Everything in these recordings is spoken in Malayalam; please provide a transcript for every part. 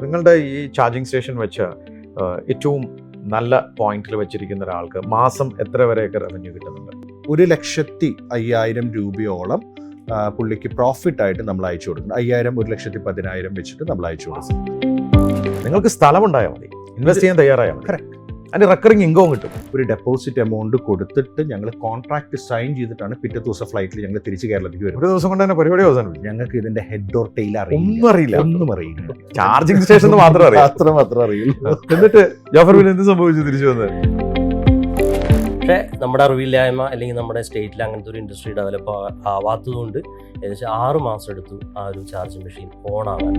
നിങ്ങളുടെ ഈ ചാർജിങ് സ്റ്റേഷൻ വെച്ച് ഏറ്റവും നല്ല പോയിന്റിൽ വെച്ചിരിക്കുന്ന ഒരാൾക്ക് മാസം എത്ര വരെയൊക്കെ റവന്യൂ കിട്ടുന്നുണ്ട്? 1,05,000 രൂപയോളം പുള്ളിക്ക് പ്രോഫിറ്റ് ആയിട്ട് നമ്മൾ അയച്ചു കൊടുക്കുന്നു. 5,000 1,10,000 വെച്ചിട്ട് നമ്മൾ അയച്ചു കൊടുക്കും. നിങ്ങൾക്ക് സ്ഥലം ഉണ്ടായാൽ മതി, ഇൻവെസ്റ്റ് ചെയ്യാൻ തയ്യാറായാൽ മതി. കറക്റ്റ്. അതിന് റെക്കറിങ് ഇൻകം കിട്ടും. ഒരു ഡെപ്പോസിറ്റ് എമൗണ്ട് കൊടുത്തിട്ട് ഞങ്ങൾ കോൺട്രാക്ട് സൈൻ ചെയ്തിട്ടാണ് പിറ്റേ ദിവസം ഫ്ലൈറ്റിൽ ഞങ്ങൾ തിരിച്ച് കേരളത്തിലേക്ക് വരും. ഒരു ദിവസം കൊണ്ട് തന്നെ പരിപാടി അവസാനം. ഞങ്ങൾക്ക് ഇതിന്റെ ഹെഡ് ഓർ ടെയിൽ ഒന്നും അറിയില്ല. ചാർജിങ് സ്റ്റേഷൻ മാത്രം അറിയില്ല. എന്നിട്ട് ജാഫർ എന്ത് സംഭവിച്ചു തിരിച്ചു വന്നത്? പക്ഷേ നമ്മുടെ അറിവില്ലായ്മ അല്ലെങ്കിൽ നമ്മുടെ സ്റ്റേറ്റിൽ അങ്ങനത്തെ ഒരു ഇൻഡസ്ട്രി ഡെവലപ്പ് ആവാത്തതുകൊണ്ട് ഏകദേശം 6 മാസം എടുത്തു ആ ഒരു ചാർജിങ് മെഷീൻ ഓണാകാൻ.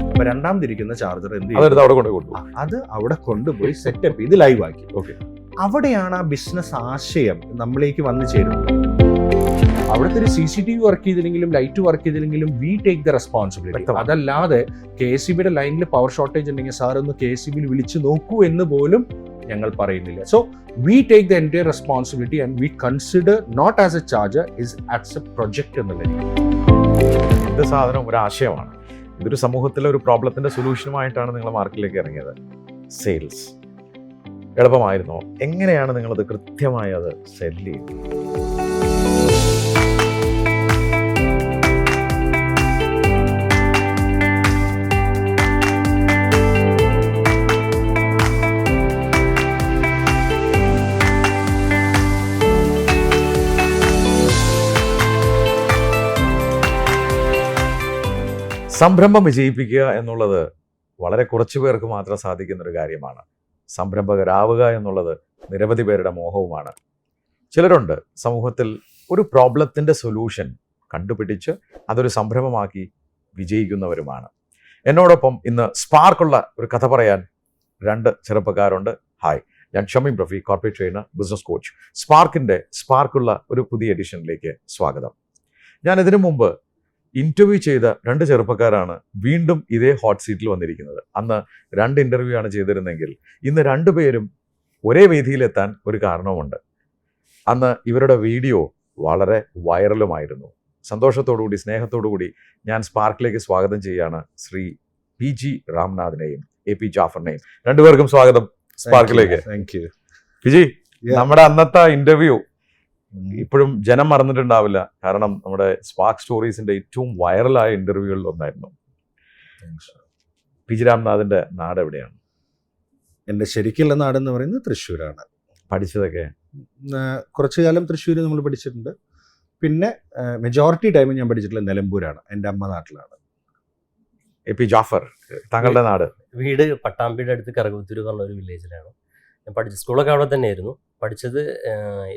അപ്പൊ രണ്ടാമതിരിക്കുന്ന ചാർജർ എന്ത് അത് അവിടെ കൊണ്ടുപോയി സെറ്റപ്പ് ചെയ്ത് ലൈവ് ആക്കി. ഓക്കെ, അവിടെയാണ് ആ ബിസിനസ് ആശയം നമ്മളിലേക്ക് വന്നു ചേരുന്നത്. അവിടുത്തെ ഒരു CCTV വർക്ക് ചെയ്തില്ലെങ്കിലും ലൈറ്റ് വർക്ക് ചെയ്തില്ലെങ്കിലും വി ടേക്ക് ദ റെസ്പോൺസിബിലിറ്റി. അതല്ലാതെ KSEBിയുടെ ലൈനിൽ പവർ ഷോർട്ടേജ് ഉണ്ടെങ്കിൽ സാർ ഒന്ന് KSEBിൽ വിളിച്ചു നോക്കൂ എന്ന് പോലും ഞങ്ങൾ പറയുന്നില്ല. So we take the entire responsibility and we consider not as a charger is as a project എന്നുള്ള. എന്ത് സാധനം ഒരു ആശയമാണ്. ഇതൊരു സമൂഹത്തിലെ ഒരു പ്രോബ്ലത്തിന്റെ സൊല്യൂഷനുമായിട്ടാണ് നിങ്ങൾ മാർക്കറ്റിലേക്ക് ഇറങ്ങിയത്. സെയിൽസ് എളുപ്പമായിരുന്നോ? എങ്ങനെയാണ് നിങ്ങളത് കൃത്യമായി അത് സെല്ല് ചെയ്യുന്നത്? സംരംഭം വിജയിപ്പിക്കുക എന്നുള്ളത് വളരെ കുറച്ചു പേർക്ക് മാത്രം സാധിക്കുന്ന ഒരു കാര്യമാണ്. സംരംഭകരാവുക എന്നുള്ളത് നിരവധി പേരുടെ മോഹവുമാണ്. ചിലരുണ്ട് സമൂഹത്തിൽ ഒരു പ്രോബ്ലത്തിൻ്റെ സൊല്യൂഷൻ കണ്ടുപിടിച്ച് അതൊരു സംരംഭമാക്കി വിജയിക്കുന്നവരുമാണ്. എന്നോടൊപ്പം ഇന്ന് സ്പാർക്കുള്ള ഒരു കഥ പറയാൻ 2 ചെറുപ്പക്കാരുണ്ട്. ഹായ്, ഞാൻ Shameem Rafi, corporate trainer, business coach. സ്പാർക്കുള്ള ഒരു പുതിയ എഡിഷനിലേക്ക് സ്വാഗതം. ഞാൻ ഇതിനു മുമ്പ് ഇന്റർവ്യൂ ചെയ്ത 2 ചെറുപ്പക്കാരാണ് വീണ്ടും ഇതേ ഹോട്ട് സീറ്റിൽ വന്നിരിക്കുന്നത്. അന്ന് 2 ഇന്റർവ്യൂ ആണ് ചെയ്തിരുന്നെങ്കിൽ ഇന്ന് 2 പേരും ഒരേ വേദിയിലെത്താൻ ഒരു കാരണവുമുണ്ട്. അന്ന് ഇവരുടെ വീഡിയോ വളരെ വൈറലുമായിരുന്നു. സന്തോഷത്തോടുകൂടി സ്നേഹത്തോടുകൂടി ഞാൻ സ്പാർക്കിലേക്ക് സ്വാഗതം ചെയ്യാണ് ശ്രീ PG രാംനാഥിനെയും AP ജാഫറിനെയും. 2 പേർക്കും സ്വാഗതം സ്പാർക്കിലേക്ക്. PG, നമ്മുടെ അന്നത്തെ ഇന്റർവ്യൂ ഇപ്പോഴും ജനം മറന്നിട്ടുണ്ടാവില്ല. കാരണം നമ്മുടെ സ്പാർക്ക് സ്റ്റോറീസിന്റെ ഏറ്റവും വൈറലായ ഇന്റർവ്യൂകളിൽ ഒന്നായിരുന്നു. PG രാംനാഥിന്റെ നാട് എവിടെയാണ്? എൻ്റെ ശരിക്കുള്ള നാടെന്ന് പറയുന്നത് തൃശ്ശൂരാണ്. പഠിച്ചതൊക്കെ കുറച്ചു കാലം തൃശ്ശൂർ നമ്മൾ പഠിച്ചിട്ടുണ്ട്. പിന്നെ മെജോറിറ്റി ടൈം ഞാൻ പഠിച്ചിട്ടുള്ളത് നിലമ്പൂരാണ്. എൻ്റെ അമ്മ നാട്ടിലാണ്. AP ജാഫർ, താങ്കളുടെ നാട്? വീട് പട്ടാമ്പിയുടെ അടുത്ത് കറകുത്തൂർ പറഞ്ഞ ഒരു വില്ലേജിലാണ്. ഞാൻ പഠിച്ച സ്കൂളൊക്കെ അവിടെ തന്നെയായിരുന്നു. പഠിച്ചത്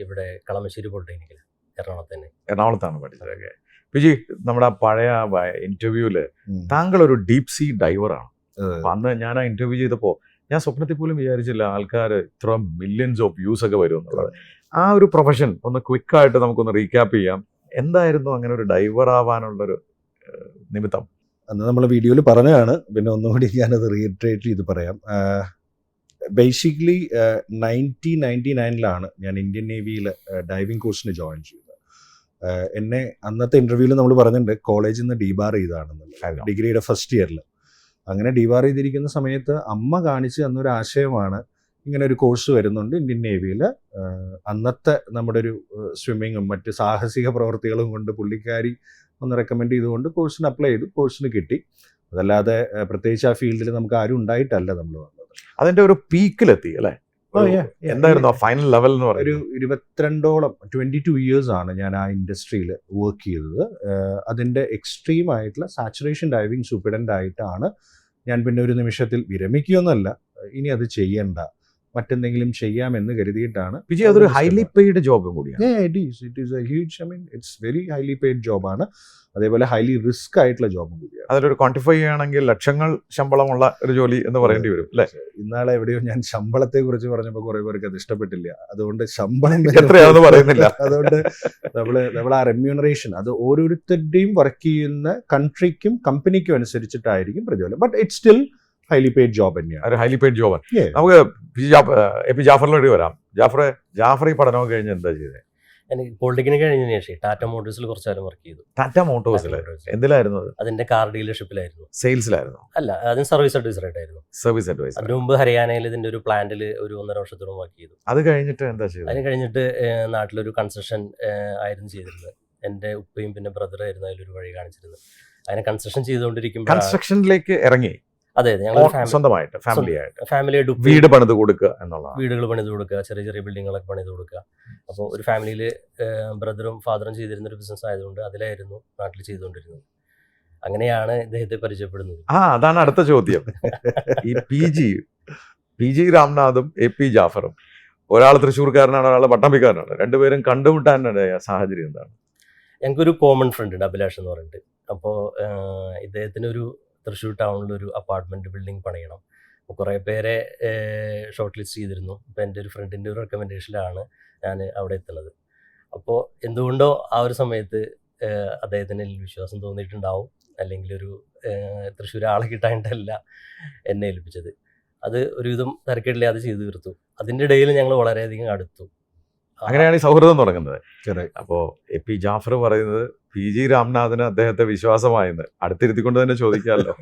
ഇവിടെ കളമശ്ശേരി പോളിടെക്നിക്കിൽ എറണാകുളത്താണ് പഠിച്ചതൊക്കെ. PG, നമ്മുടെ പഴയ ഇന്റർവ്യൂല് താങ്കൾ ഒരു ഡീപ് സീ ഡൈവറാണ്. അന്ന് ഞാൻ ആ ഇന്റർവ്യൂ ചെയ്തപ്പോൾ ഞാൻ സ്വപ്നത്തിൽ പോലും വിചാരിച്ചില്ല ആൾക്കാർ ഇത്ര മില്യൺസ് ഓഫ് വ്യൂസ് ഒക്കെ വരും എന്നുള്ളത്. ആ ഒരു പ്രൊഫഷൻ ഒന്ന് ക്വിക്കായിട്ട് നമുക്കൊന്ന് റീക്യാപ്പ് ചെയ്യാം. എന്തായിരുന്നു അങ്ങനെ ഒരു ഡൈവർ ആവാനുള്ളൊരു നിമിത്തം? അന്ന് നമ്മൾ വീഡിയോയിൽ പറഞ്ഞതാണ്, പിന്നെ ഒന്നുകൂടി ഞാനത് റീഇറ്ററേറ്റ് ചെയ്ത് പറയാം. ബേസിക്കലി 1999 ഞാൻ ഇന്ത്യൻ നേവിയിൽ ഡൈവിംഗ് കോഴ്സിന് ജോയിൻ ചെയ്തത്. എന്നെ അന്നത്തെ ഇൻ്റർവ്യൂവിൽ നമ്മൾ പറഞ്ഞിട്ടുണ്ട് കോളേജിൽ നിന്ന് ഡീബാർ ചെയ്തതാണെന്നുള്ളത്, ഡിഗ്രിയുടെ ഫസ്റ്റ് ഇയറിൽ. അങ്ങനെ ഡീബാർ ചെയ്തിരിക്കുന്ന സമയത്ത് അമ്മ കാണിച്ച് തന്നൊരു ആശയമാണ് ഇങ്ങനെ ഒരു കോഴ്സ് വരുന്നുണ്ട് ഇന്ത്യൻ നേവിയിൽ. അന്നത്തെ നമ്മുടെ ഒരു സ്വിമ്മിങ്ങും മറ്റ് സാഹസിക പ്രവർത്തികളും കൊണ്ട് പുള്ളിക്കാരി ഒന്ന് റെക്കമെൻഡ് ചെയ്തുകൊണ്ട് കോഴ്സിന് അപ്ലൈ ചെയ്തു. കോഴ്സിന് കിട്ടി. അതല്ലാതെ പ്രത്യേകിച്ച് ആ ഫീൽഡിൽ നമുക്ക് ആരും ഉണ്ടായിട്ടല്ല നമ്മൾ വന്നത്. അതിന്റെ ഒരു പീക്കിലെത്തി അല്ലേ? എന്തായിരുന്നു ഫൈനൽ ലെവൽ എന്ന് പറയുന്നത്? ഒരു 22ഓളം 22 ഇയേഴ്സ് ആണ് ഞാൻ ആ ഇൻഡസ്ട്രിയിൽ വർക്ക് ചെയ്തത്. അതിൻ്റെ എക്സ്ട്രീം ആയിട്ടുള്ള സാച്ചുറേഷൻ ഡൈവിംഗ് സൂപ്രണ്ടൻ്റ് ആയിട്ടാണ് ഞാൻ പിന്നെ ഒരു നിമിഷത്തിൽ വിരമിക്കുകയൊന്നുമല്ല, ഇനി അത് ചെയ്യണ്ട, മറ്റെന്തെങ്കിലും ചെയ്യാമെന്ന് കരുതിയിട്ടാണ്. PG, അതൊരു ഹൈലി പെയ്ഡ് ജോബും കൂടിയാണ്. It is a huge, it's very highly paid ജോബാണ്. അതേപോലെ ഹൈലി റിസ്ക് ആയിട്ടുള്ള ജോബും കൂടിയാണ്. അതിലൊരു ക്വാണ്ടിഫൈ ചെയ്യുകയാണെങ്കിൽ ലക്ഷങ്ങൾ ശമ്പളമുള്ള ഒരു ജോലി എന്ന് പറയേണ്ടി വരും അല്ലേ? ഇന്നാളെ എവിടെയോ ഞാൻ ശമ്പളത്തെ കുറിച്ച് പറഞ്ഞപ്പോൾ കുറെ പേർക്ക് അത് ഇഷ്ടപ്പെട്ടില്ല. അതുകൊണ്ട് ശമ്പളം എത്രയാണെന്ന് പറയുന്നില്ല. അതുകൊണ്ട് നമ്മൾ ആ റെമ്യൂണറേഷൻ അത് ഓരോരുത്തരുടെയും വർക്ക് ചെയ്യുന്ന കൺട്രിക്കും കമ്പനിക്കും അനുസരിച്ചിട്ടായിരിക്കും പ്രതിഫലം. But it's still highly paid job തന്നെയാണ്. ഒരു ഹൈലി പെയ്ഡ് ജോബാണ്. നമുക്ക് AP ജാഫറിലോട്ട് വരാം. ജാഫർ ഈ പഠനമൊക്കെ കഴിഞ്ഞ് എന്താ ചെയ്തത്? എനിക്ക് പോളിടെക്നിക് കഴിഞ്ഞതിന് ശേഷം ടാറ്റ മോട്ടോഴ്സിൽ കുറച്ച് കാലം വർക്ക് ചെയ്തു. ടാറ്റ മോട്ടോഴ്സിൽ എന്തിലായിരുന്നു അത്? അതിന്റെ കാർ ഡീലർഷിപ്പിലായിരുന്നു. സെയിൽസിലായിരുന്നു? അല്ല, അതിന് സർവീസ് അഡ്വൈസർ ആയിട്ടായിരുന്നു. Service adviser. അതിന് മുമ്പ് ഹരിയാനയിൽ ഇതിന്റെ ഒരു പ്ലാന്റിൽ ഒരു 1.5 വർഷത്തോളം വർക്ക് ചെയ്തു. അത് കഴിഞ്ഞിട്ട് എന്താ ചെയ്തത്? അതിന് കഴിഞ്ഞിട്ട് നാട്ടിലൊരു കൺസ്ട്രക്ഷൻ ആയിരുന്നു ചെയ്തിരുന്നത്. എൻ്റെ ഉപ്പയും പിന്നെ ബ്രദറായിരുന്നു അതിലൊരു വഴി കാണിച്ചിരുന്നത്. അതിനെ കൺസ്ട്രക്ഷൻ ചെയ്തുകൊണ്ടിരിക്കുമ്പോൾ കൺസ്ട്രക്ഷനിലേക്ക് ഇറങ്ങി. അതെ, ഞങ്ങൾ സ്വന്തമായിട്ട് ഫാമിലിയായിട്ട് ഉപ്പയും വീട് പണിത് കൊടുക്കുക എന്നുള്ളതാണ്. വീടുകൾ പണിത് കൊടുക്കുക, ചെറിയ ചെറിയ ബിൽഡിങ്ങുകളൊക്കെ പണിത് കൊടുക്കുക. അപ്പോൾ ഒരു ഫാമിലിയിൽ ബ്രദറും ഫാദറും ചെയ്തിരുന്ന ഒരു ബിസിനസ് ആയതുകൊണ്ട് അതിലായിരുന്നു നാട്ടിൽ ചെയ്തുകൊണ്ടിരുന്നത്. അങ്ങനെയാണ് ഇദ്ദേഹത്തെ പരിചയപ്പെടുന്നത്. അതാണ് അടുത്ത ചോദ്യം. ഈ പി ജി രാംനാഥും AP ജാഫറും, ഒരാൾ തൃശ്ശൂർക്കാരനാണ്, ഒരാൾ പട്ടാമ്പിക്കാരനാണ്, രണ്ടുപേരും കണ്ടുമുട്ടാനുള്ള സാഹചര്യം എന്താണ്? ഞങ്ങൾക്കൊരു കോമൺ ഫ്രണ്ട് ഉണ്ട്, അഭിലാഷ് എന്ന് പറഞ്ഞിട്ട്. അപ്പോൾ ഇദ്ദേഹത്തിനൊരു തൃശ്ശൂർ ടൗണിലൊരു അപ്പാർട്ട്മെൻറ്റ് ബിൽഡിംഗ് പണിയണം. അപ്പോൾ കുറേ പേരെ ഷോർട്ട് ലിസ്റ്റ് ചെയ്തിരുന്നു. അപ്പോൾ എൻ്റെ ഒരു ഫ്രണ്ടിൻ്റെ ഒരു റെക്കമെൻഡേഷനിലാണ് ഞാൻ അവിടെ എത്തുന്നത്. അപ്പോൾ എന്തുകൊണ്ടോ ആ ഒരു സമയത്ത് അദ്ദേഹത്തിന് വിശ്വാസം തോന്നിയിട്ടുണ്ടാവും, അല്ലെങ്കിൽ ഒരു തൃശ്ശൂർ ആളെ കിട്ടാനിട്ടല്ല എന്നെ ഏൽപ്പിച്ചത്. അത് ഒരുവിധം തരക്കേടില്ലാതെ ചെയ്തു തീർത്തു. അതിൻ്റെ ഇടയിൽ ഞങ്ങൾ വളരെയധികം അടുത്തു. അങ്ങനെയാണ് ഈ സൗഹൃദം തുടങ്ങുന്നത്. അപ്പോൾ AP ജാഫർ പറയുന്നത് PG രാംനാഥിന് അദ്ദേഹത്തെ വിശ്വാസമായെന്ന്. അടുത്തിരുത്തിക്കൊണ്ട് തന്നെ ചോദിക്കാമല്ലോ,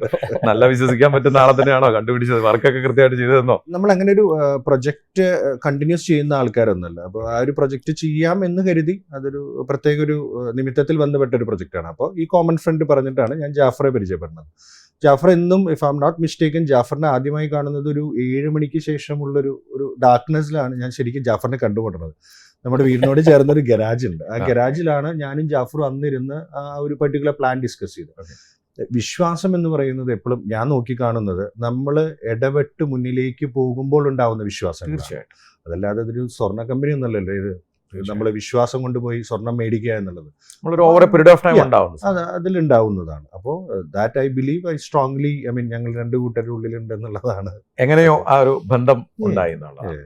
നല്ല വിശ്വസിക്കാൻ പറ്റുന്ന ആളെ തന്നെയാണോ കണ്ടുപിടിച്ചത്? വർക്കൊക്കെ കൃത്യമായിട്ട് ചെയ്തതെന്നോ? നമ്മൾ അങ്ങനെ ഒരു പ്രൊജക്റ്റ് കണ്ടിന്യൂസ് ചെയ്യുന്ന ആൾക്കാരൊന്നുമല്ല. അപ്പോൾ ആ ഒരു പ്രൊജക്റ്റ് ചെയ്യാം എന്ന് കരുതി അതൊരു പ്രത്യേക ഒരു നിമിത്തത്തിൽ ബന്ധപ്പെട്ട ഒരു പ്രൊജക്റ്റാണ്. അപ്പോൾ ഈ കോമൺ ഫ്രണ്ട് പറഞ്ഞിട്ടാണ് ഞാൻ ജാഫറെ പരിചയപ്പെടുന്നത്. ജാഫർ എന്നും, if I am not mistaken, ജാഫറിനെ ആദ്യമായി കാണുന്നത് ഒരു 7 മണിക്ക് ശേഷമുള്ളൊരു ഡാർക്ക്നെസ്സിലാണ് ഞാൻ ശരിക്കും ജാഫറിനെ കണ്ടുകൊണ്ടിരുന്നത്. നമ്മുടെ വീടിനോട് ചേർന്നൊരു ഗരാജ് ഉണ്ട്. ആ ഗരാജിലാണ് ഞാനും ജാഫറും അന്നിരുന്ന് ആ ഒരു പർട്ടിക്കുലർ പ്ലാൻ ഡിസ്കസ് ചെയ്തത്. വിശ്വാസം എന്ന് പറയുന്നത് എപ്പോഴും ഞാൻ നോക്കിക്കാണുന്നത് നമ്മൾ ഇടപെട്ട് മുന്നിലേക്ക് പോകുമ്പോൾ ഉണ്ടാവുന്ന വിശ്വാസം. തീർച്ചയായിട്ടും. അതല്ലാതെ അതൊരു സ്വർണ്ണ കമ്പനി ഒന്നല്ലല്ലോ ഇത്. നമ്മൾ വിശ്വാസം കൊണ്ടുപോയി സ്വർണം മേടിക്കുക എന്നുള്ളത് over a period of time അതിലുണ്ടാവുന്നതാണ്. അപ്പോൾ that I believe, I strongly, I mean ഞങ്ങൾ 2 കൂട്ടരുടെ ഉള്ളിലുണ്ട് എന്നുള്ളതാണ്. എങ്ങനെയോ ആ ഒരു ബന്ധം ഉണ്ടായി എന്നുള്ളതാണ്.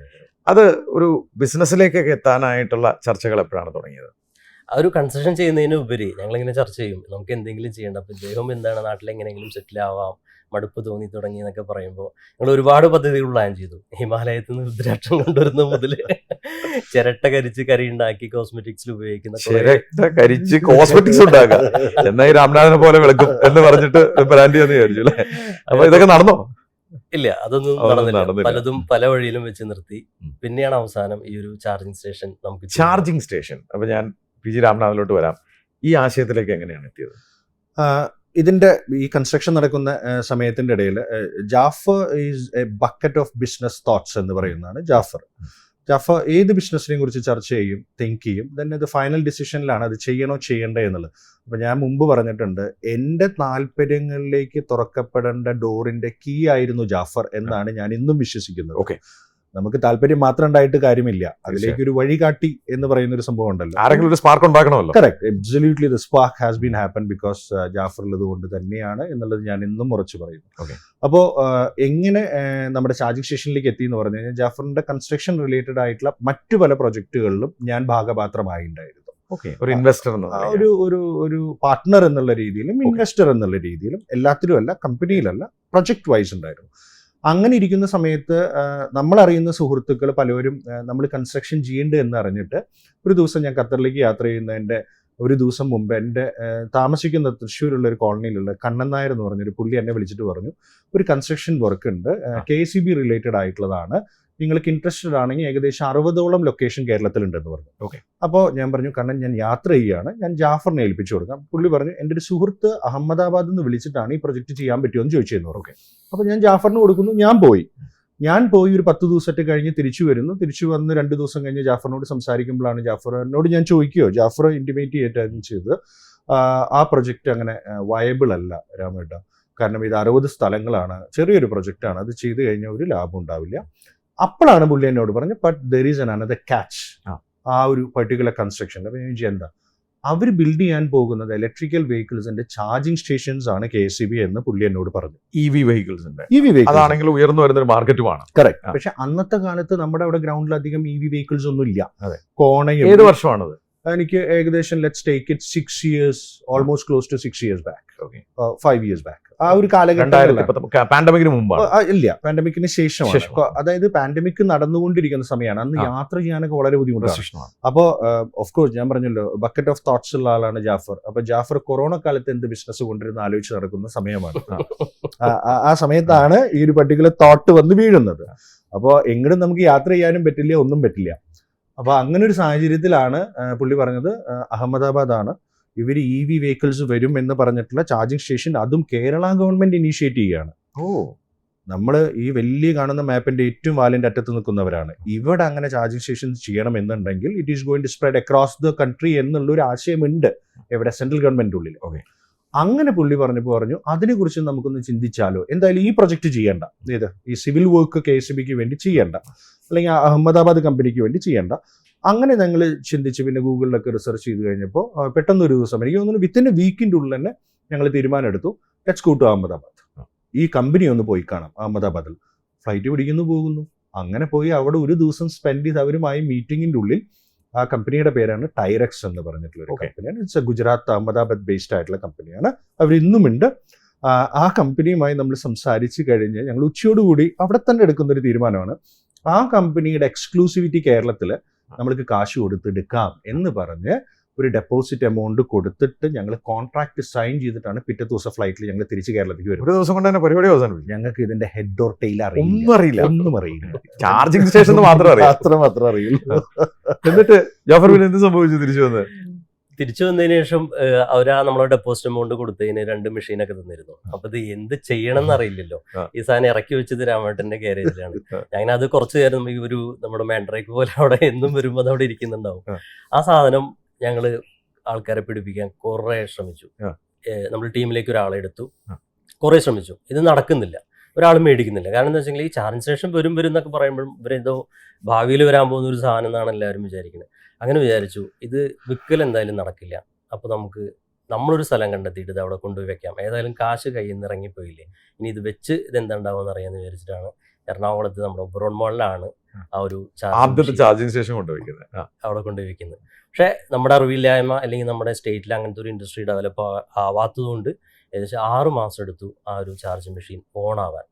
അത് ഒരു ബിസിനസ്സിലേക്കൊക്കെ എത്താനായിട്ടുള്ള ചർച്ചകൾ എപ്പോഴാണ് തുടങ്ങിയത്? ആ ഒരു കൺസ്ട്രക്ഷൻ ചെയ്യുന്നതിന് ഉപരി ഞങ്ങളിങ്ങനെ ചർച്ച ചെയ്യും, നമുക്ക് എന്തെങ്കിലും ചെയ്യേണ്ട. അപ്പോൾ ഇദ്ദേഹം എന്താണ്, നാട്ടിൽ എങ്ങനെയെങ്കിലും സെറ്റിൽ ആവാം, മടുപ്പ് തോന്നി തുടങ്ങി എന്നൊക്കെ പറയുമ്പോൾ ഞങ്ങൾ ഒരുപാട് പദ്ധതികൾ പ്ലാൻ ചെയ്തു. ഹിമാലയത്തിൽ നിന്ന് രുദ്രാക്ഷം കൊണ്ടുവരുന്ന മുതൽ ചിരട്ട കരിച്ച് കറി ഉണ്ടാക്കി കോസ്മെറ്റിക്സിൽ ഉപയോഗിക്കുന്ന കോസ്മെറ്റിക്സ് ഉണ്ടാക്കുക എന്നായി രാംനാഥനെ പോലെ വിളക്കും എന്ന് പറഞ്ഞിട്ട് ബ്രാൻഡ് ചെയ്യാന്ന് വിചാരിച്ചു അല്ലേ? അപ്പൊ ഇതൊക്കെ നടന്നോ? ഇല്ല, അതൊന്നും നടന്നില്ല. പലതും പല വഴിയിലും വെച്ച് നിർത്തി. പിന്നെയാണ് അവസാനം ഈ ഒരു ചാർജിങ് സ്റ്റേഷൻ. അപ്പൊ ഞാൻ PG രാംനാഥിലോട്ട് വരാം. ഈ ആശയത്തിലേക്ക് എങ്ങനെയാണ് എത്തിയത്? ഇതിന്റെ ഈ കൺസ്ട്രക്ഷൻ നടക്കുന്ന സമയത്തിന്റെ ഇടയിൽ Jafar is A bucket of business thoughts എന്ന് പറയുന്നതാണ് ജാഫർ. ജാഫർ ഏത് ബിസിനസ്സിനെ കുറിച്ച് ചർച്ച ചെയ്യും, തിങ്ക് ചെയ്യും, ദെൻ അത് ഫൈനൽ ഡിസിഷനിലാണ് അത് ചെയ്യണോ ചെയ്യണ്ടേ എന്നുള്ളത്. അപ്പൊ ഞാൻ മുമ്പ് പറഞ്ഞിട്ടുണ്ട്, എൻ്റെ താല്പര്യങ്ങളിലേക്ക് തുറക്കപ്പെടേണ്ട ഡോറിന്റെ കീ ആയിരുന്നു ജാഫർ എന്നാണ് ഞാൻ ഇന്നും വിശ്വസിക്കുന്നത്. ഓക്കെ, നമുക്ക് താല്പര്യം മാത്രം ഉണ്ടായിട്ട് കാര്യമില്ല, അതിലേക്ക് ഒരു വഴികാട്ടി എന്ന് പറയുന്ന ഒരു സംഭവം ഉണ്ടല്ലോ. ആരെങ്കിലും ഒരു സ്പാർക്ക് ഉണ്ടാക്കണമല്ലോ. Correct, absolutely the spark has been happen because Jafar ഉള്ളത് കൊണ്ട് തന്നെയാണ് എന്നുള്ളത് ഞാൻ ഇന്നും ഉറച്ചു പറയുന്നു. അപ്പോൾ എങ്ങനെ നമ്മുടെ ചാർജിങ് സ്റ്റേഷനിലേക്ക് എത്തി എന്ന് പറഞ്ഞു കഴിഞ്ഞാൽ, ജാഫറിന്റെ കൺസ്ട്രക്ഷൻ റിലേറ്റഡ് ആയിട്ടുള്ള മറ്റു പല പ്രൊജക്ടുകളിലും ഞാൻ ഭാഗപാത്രമായിട്ടുണ്ടായിരുന്നു. ഒരു ഇൻവെസ്റ്റർ, ഒരു പാർട്ട്ണർ എന്നുള്ള രീതിയിലും ഇൻവെസ്റ്റർ എന്നുള്ള രീതിയിലും, എല്ലാത്തിലും അല്ല, കമ്പനിയിലല്ല, പ്രൊജക്ട് വൈസ് ഉണ്ടായിരുന്നു. അങ്ങനെ ഇരിക്കുന്ന സമയത്ത് നമ്മളറിയുന്ന സുഹൃത്തുക്കൾ പലരും നമ്മൾ കൺസ്ട്രക്ഷൻ ചെയ്യേണ്ടത് എന്ന് അറിഞ്ഞിട്ട് ഒരു ദിവസം ഞാൻ ഖത്തറിലേക്ക് യാത്ര ചെയ്യുന്നതിൻ്റെ ഒരു ദിവസം മുമ്പ് എൻ്റെ താമസിക്കുന്ന തൃശ്ശൂരുള്ള ഒരു കോളനിയിലുള്ള കണ്ണൻ നായർ എന്ന് പറഞ്ഞൊരു പുള്ളി എന്നെ വിളിച്ചിട്ട് പറഞ്ഞു, ഒരു കൺസ്ട്രക്ഷൻ വർക്ക് ഉണ്ട്, KCB റിലേറ്റഡ് ആയിട്ടുള്ളതാണ്, നിങ്ങൾക്ക് ഇൻട്രസ്റ്റഡ് ആണെങ്കിൽ ഏകദേശം 60ഓളം ലൊക്കേഷൻ കേരളത്തിലുണ്ടെന്ന് പറഞ്ഞു. ഓക്കെ, അപ്പോൾ ഞാൻ പറഞ്ഞു, കണ്ണൻ ഞാൻ യാത്ര ചെയ്യുകയാണ്, ഞാൻ ജാഫറിനെ ഏൽപ്പിച്ചു കൊടുക്കാം. പുള്ളി പറഞ്ഞു, എൻ്റെ ഒരു സുഹൃത്ത് അഹമ്മദാബാദിൽ നിന്ന് വിളിച്ചിട്ടാണ് ഈ പ്രൊജക്ട് ചെയ്യാൻ പറ്റുമോ എന്ന് ചോദിച്ചിരുന്നു. ഓക്കെ, അപ്പോൾ ഞാൻ ജാഫറിന് കൊടുക്കുന്നു. ഞാൻ പോയി ഒരു 10 ദിവസത്തെ കഴിഞ്ഞ് തിരിച്ചു വരുന്നു. തിരിച്ചു വന്ന് 2 ദിവസം കഴിഞ്ഞ് ജാഫറിനോട് സംസാരിക്കുമ്പോഴാണ് ജാഫറിനോട് ഞാൻ ചോദിക്കുകയോ, ജാഫർ ഇൻറ്റിമേറ്റ് ചെയ്തിട്ടായിരുന്നു ചെയ്തത്, ആ പ്രൊജക്റ്റ് അങ്ങനെ വയബിൾ അല്ല രാമേട്ട, കാരണം ഇത് 60 സ്ഥലങ്ങളാണ്, ചെറിയൊരു പ്രൊജക്റ്റാണ്, അത് ചെയ്ത് കഴിഞ്ഞാൽ ഒരു ലാഭം ഉണ്ടാവില്ല. അപ്പോഴാണ് പുള്ളി എന്നോട് പറഞ്ഞു, but there is another catch ആ ഒരു പെർട്ടിക്കുലർ കൺസ്ട്രക്ഷൻ. അപ്പോൾ ഞാൻ എന്താ, അവർ ബിൽഡ് ചെയ്യാൻ പോകുന്നത് ഇലക്ട്രിക്കൽ വെഹിക്കിൾസിന്റെ ചാർജിങ് സ്റ്റേഷൻസ് ആണ് KCB എന്ന് പുള്ളി എന്നോട് പറഞ്ഞു. EV വെഹിക്കിൾസ് അതാണെങ്കിൽ ഉയർന്നു വരുന്ന ഒരു മാർക്കറ്റുമാണ്. കറക്റ്റ്. പക്ഷെ അന്നത്തെ കാലത്ത് നമ്മുടെ അവിടെ ഗ്രൗണ്ടിൽ അധികം EV വെഹിക്കിൾസ് ഒന്നും ഇല്ല. കോണയും. ഏത് വർഷമാണത്? എനിക്ക് ഏകദേശം let's take it 6 years, almost close to 6 years back, 5 years back. ആ ഒരു കാലഘട്ടം പാൻഡമിക്കിന് മുമ്പാണ്. ഇല്ല, പാൻഡമിക്കിന് ശേഷമാണ്. ശേഷമാണ്. അതായത് പാൻഡമിക് നടന്നുകൊണ്ടിരിക്കുന്ന സമയമാണ്. അന്ന് യാത്ര ചെയ്യാനൊക്കെ വളരെ ബുദ്ധിമുട്ടാണ്. അപ്പോൾ ഓഫ് കോഴ്സ് ഞാൻ പറഞ്ഞല്ലോ, ബക്കറ്റ് ഓഫ് തോട്ട്സ് ഉള്ള ആളാണ് ജാഫർ. അപ്പൊ ജാഫർ കൊറോണ കാലത്ത് എന്ത് ബിസിനസ് കൊണ്ടിരുന്ന ആലോചിച്ച് നടക്കുന്ന സമയമാണ്. ആ സമയത്താണ് ഈ ഒരു പർട്ടിക്കുലർ തോട്ട് വന്ന് വീഴുന്നത്. അപ്പോൾ എങ്ങോട്ടും നമുക്ക് യാത്ര ചെയ്യാനും പറ്റില്ല, ഒന്നും പറ്റില്ല. അപ്പൊ അങ്ങനെ ഒരു സാഹചര്യത്തിലാണ് പുള്ളി പറഞ്ഞത് അഹമ്മദാബാദ് ആണ് ഇവർ EV വെഹിക്കിൾസ് വരും എന്ന് പറഞ്ഞിട്ടുള്ള ചാർജിങ് സ്റ്റേഷൻ, അതും കേരള ഗവൺമെന്റ് ഇനീഷ്യേറ്റ് ചെയ്യുകയാണ്. നമ്മൾ ഈ വലിയ കാണുന്ന മാപ്പിന്റെ ഏറ്റവും വാലിന്റെ അറ്റത്ത് നിൽക്കുന്നവരാണ്. ഇവിടെ അങ്ങനെ ചാർജിങ് സ്റ്റേഷൻ ചെയ്യണം എന്നുണ്ടെങ്കിൽ it is going to spread across the country എന്നുള്ള ഒരു ആശയമുണ്ട് എവിടെ സെൻട്രൽ ഗവൺമെന്റ് ഉള്ളിൽ. അങ്ങനെ പുള്ളി പറഞ്ഞു അതിനെക്കുറിച്ച് നമുക്കൊന്ന് ചിന്തിച്ചാലോ, എന്തായാലും ഈ പ്രൊജക്ട് ചെയ്യണ്ട, ഈ സിവിൽ വർക്ക് KSBക്ക് വേണ്ടി ചെയ്യണ്ട, അല്ലെങ്കിൽ അഹമ്മദാബാദ് കമ്പനിക്ക് വേണ്ടി ചെയ്യണ്ട. അങ്ങനെ ഞങ്ങൾ ചിന്തിച്ച് പിന്നെ ഗൂഗിളിലൊക്കെ റിസർച്ച് ചെയ്ത് കഴിഞ്ഞപ്പോൾ പെട്ടെന്ന് ഒരു ദിവസം, എനിക്ക് തോന്നുന്നു വിത്തിൻ എ വീക്കിൻ്റെ ഉള്ളിൽ തന്നെ ഞങ്ങൾ തീരുമാനം എടുത്തു, ലെറ്റ്സ് ഗോ ടു അഹമ്മദാബാദ്. ഈ കമ്പനി ഒന്ന് പോയി കാണാം അഹമ്മദാബാദിൽ. ഫ്ലൈറ്റ് പിടിക്കുന്നു, പോകുന്നു. അങ്ങനെ പോയി അവിടെ ഒരു ദിവസം സ്പെൻഡ് ചെയ്ത് അവരുമായി മീറ്റിങ്ങിൻ്റെ ഉള്ളിൽ. ആ കമ്പനിയുടെ പേരാണ് ടൈറക്സ് എന്ന് പറഞ്ഞിട്ടുള്ള ഒരു കമ്പനിയാണ്. ഇറ്റ്സ് ഗുജറാത്ത് അഹമ്മദാബാദ് ബേസ്ഡ് ആയിട്ടുള്ള കമ്പനിയാണ്. അവർ ഇന്നുമുണ്ട്. ആ കമ്പനിയുമായി നമ്മൾ സംസാരിച്ച് കഴിഞ്ഞ് ഞങ്ങൾ ഉച്ചയോടുകൂടി അവിടെ തന്നെ എടുക്കുന്ന ഒരു തീരുമാനമാണ്, ആ കമ്പനിയുടെ എക്സ്ക്ലൂസിവിറ്റി കേരളത്തിൽ നമ്മൾക്ക് കാശ് കൊടുത്തെടുക്കാം എന്ന് പറഞ്ഞ് ഒരു ഡെപ്പോസിറ്റ് എമൗണ്ട് കൊടുത്തിട്ട് ഞങ്ങൾ കോൺട്രാക്ട് സൈൻ ചെയ്തിട്ടാണ് പിറ്റേ ദിവസം ഫ്ലൈറ്റിൽ ഞങ്ങൾ തിരിച്ച് കേരളത്തിലേക്ക് വരും. ഒരു ദിവസം കൊണ്ട് തന്നെ പരിപാടി അവസാനിപ്പിച്ചു. ഞങ്ങൾക്ക് ഇതിന്റെ ഹെഡ് ഓർ ടെയിൽ ഒന്നും അറിയില്ല. ചാർജിങ് സ്റ്റേഷൻ മാത്രം അറിയില്ല. എന്നിട്ട് ജാഫർ എന്ത് സംഭവിച്ചു? തിരിച്ചു വന്നതിന് ശേഷം അവരാ നമ്മളെ ഡെപ്പോസിറ്റ് എമൗണ്ട് കൊടുത്തതിന് 2 മെഷീനൊക്കെ തന്നിരുന്നു. അപ്പൊ ഇത് എന്ത് ചെയ്യണം എന്നറിയില്ലല്ലോ. ഈ സാധനം ഇറക്കി വെച്ചത് രാമേട്ടന്റെ ഗ്യാരേജിലാണ്. ഞാൻ അത് കുറച്ച് നേരം ഈ ഒരു നമ്മുടെ മാൻഡ്രേക്ക് പോലെ അവിടെ എന്നും വരുമ്പോൾ അത് അവിടെ ഇരിക്കുന്നുണ്ടാവും. ആ സാധനം ഞങ്ങള് ആൾക്കാരെ പിടിപ്പിക്കാൻ കുറെ ശ്രമിച്ചു. നമ്മൾ ടീമിലേക്ക് ഒരാളെ എടുത്തു, കുറെ ശ്രമിച്ചു. ഇത് നടക്കുന്നില്ല, ഒരാൾ മേടിക്കുന്നില്ല. കാരണം എന്താ വെച്ചെങ്കിൽ ഈ ചാർജിങ് സ്റ്റേഷൻ വരും എന്നൊക്കെ പറയുമ്പോഴും ഇവരെന്തോ ഭാവിയിൽ വരാൻ പോകുന്ന ഒരു സാധനം എന്നാണ് എല്ലാവരും വിചാരിക്കുന്നത്. അങ്ങനെ വിചാരിച്ചു, ഇത് വിൽക്കൽ എന്തായാലും നടക്കില്ല. അപ്പോൾ നമ്മളൊരു സ്ഥലം കണ്ടെത്തിയിട്ട് ഇത് അവിടെ കൊണ്ടുപോയി വെക്കാം. ഏതായാലും കാശ് കയ്യിൽ നിന്ന് ഇറങ്ങിപ്പോയില്ലേ, ഇനി ഇത് വെച്ച് ഇതെന്താ ഉണ്ടാവുമെന്ന് അറിയാമെന്ന് വിചാരിച്ചിട്ടാണ് എറണാകുളത്ത് നമ്മുടെ ഒബ്റോൺ മോളിലാണ് ആ ഒരു ചാർജിങ് സ്റ്റേഷൻ കൊണ്ടുപോയിക്കുന്നത്, അവിടെ കൊണ്ടുപോയി വെക്കുന്നത്. പക്ഷേ നമ്മുടെ അറിവില്ലായ്മ അല്ലെങ്കിൽ നമ്മുടെ സ്റ്റേറ്റിൽ അങ്ങനത്തെ ഒരു ഇൻഡസ്ട്രി ഡെവലപ്പ് ആവാത്തതുകൊണ്ട് ഏകദേശം 6 മാസം എടുത്തു ആ ഒരു ചാർജിങ് മെഷീൻ ഓൺ ആവാൻ.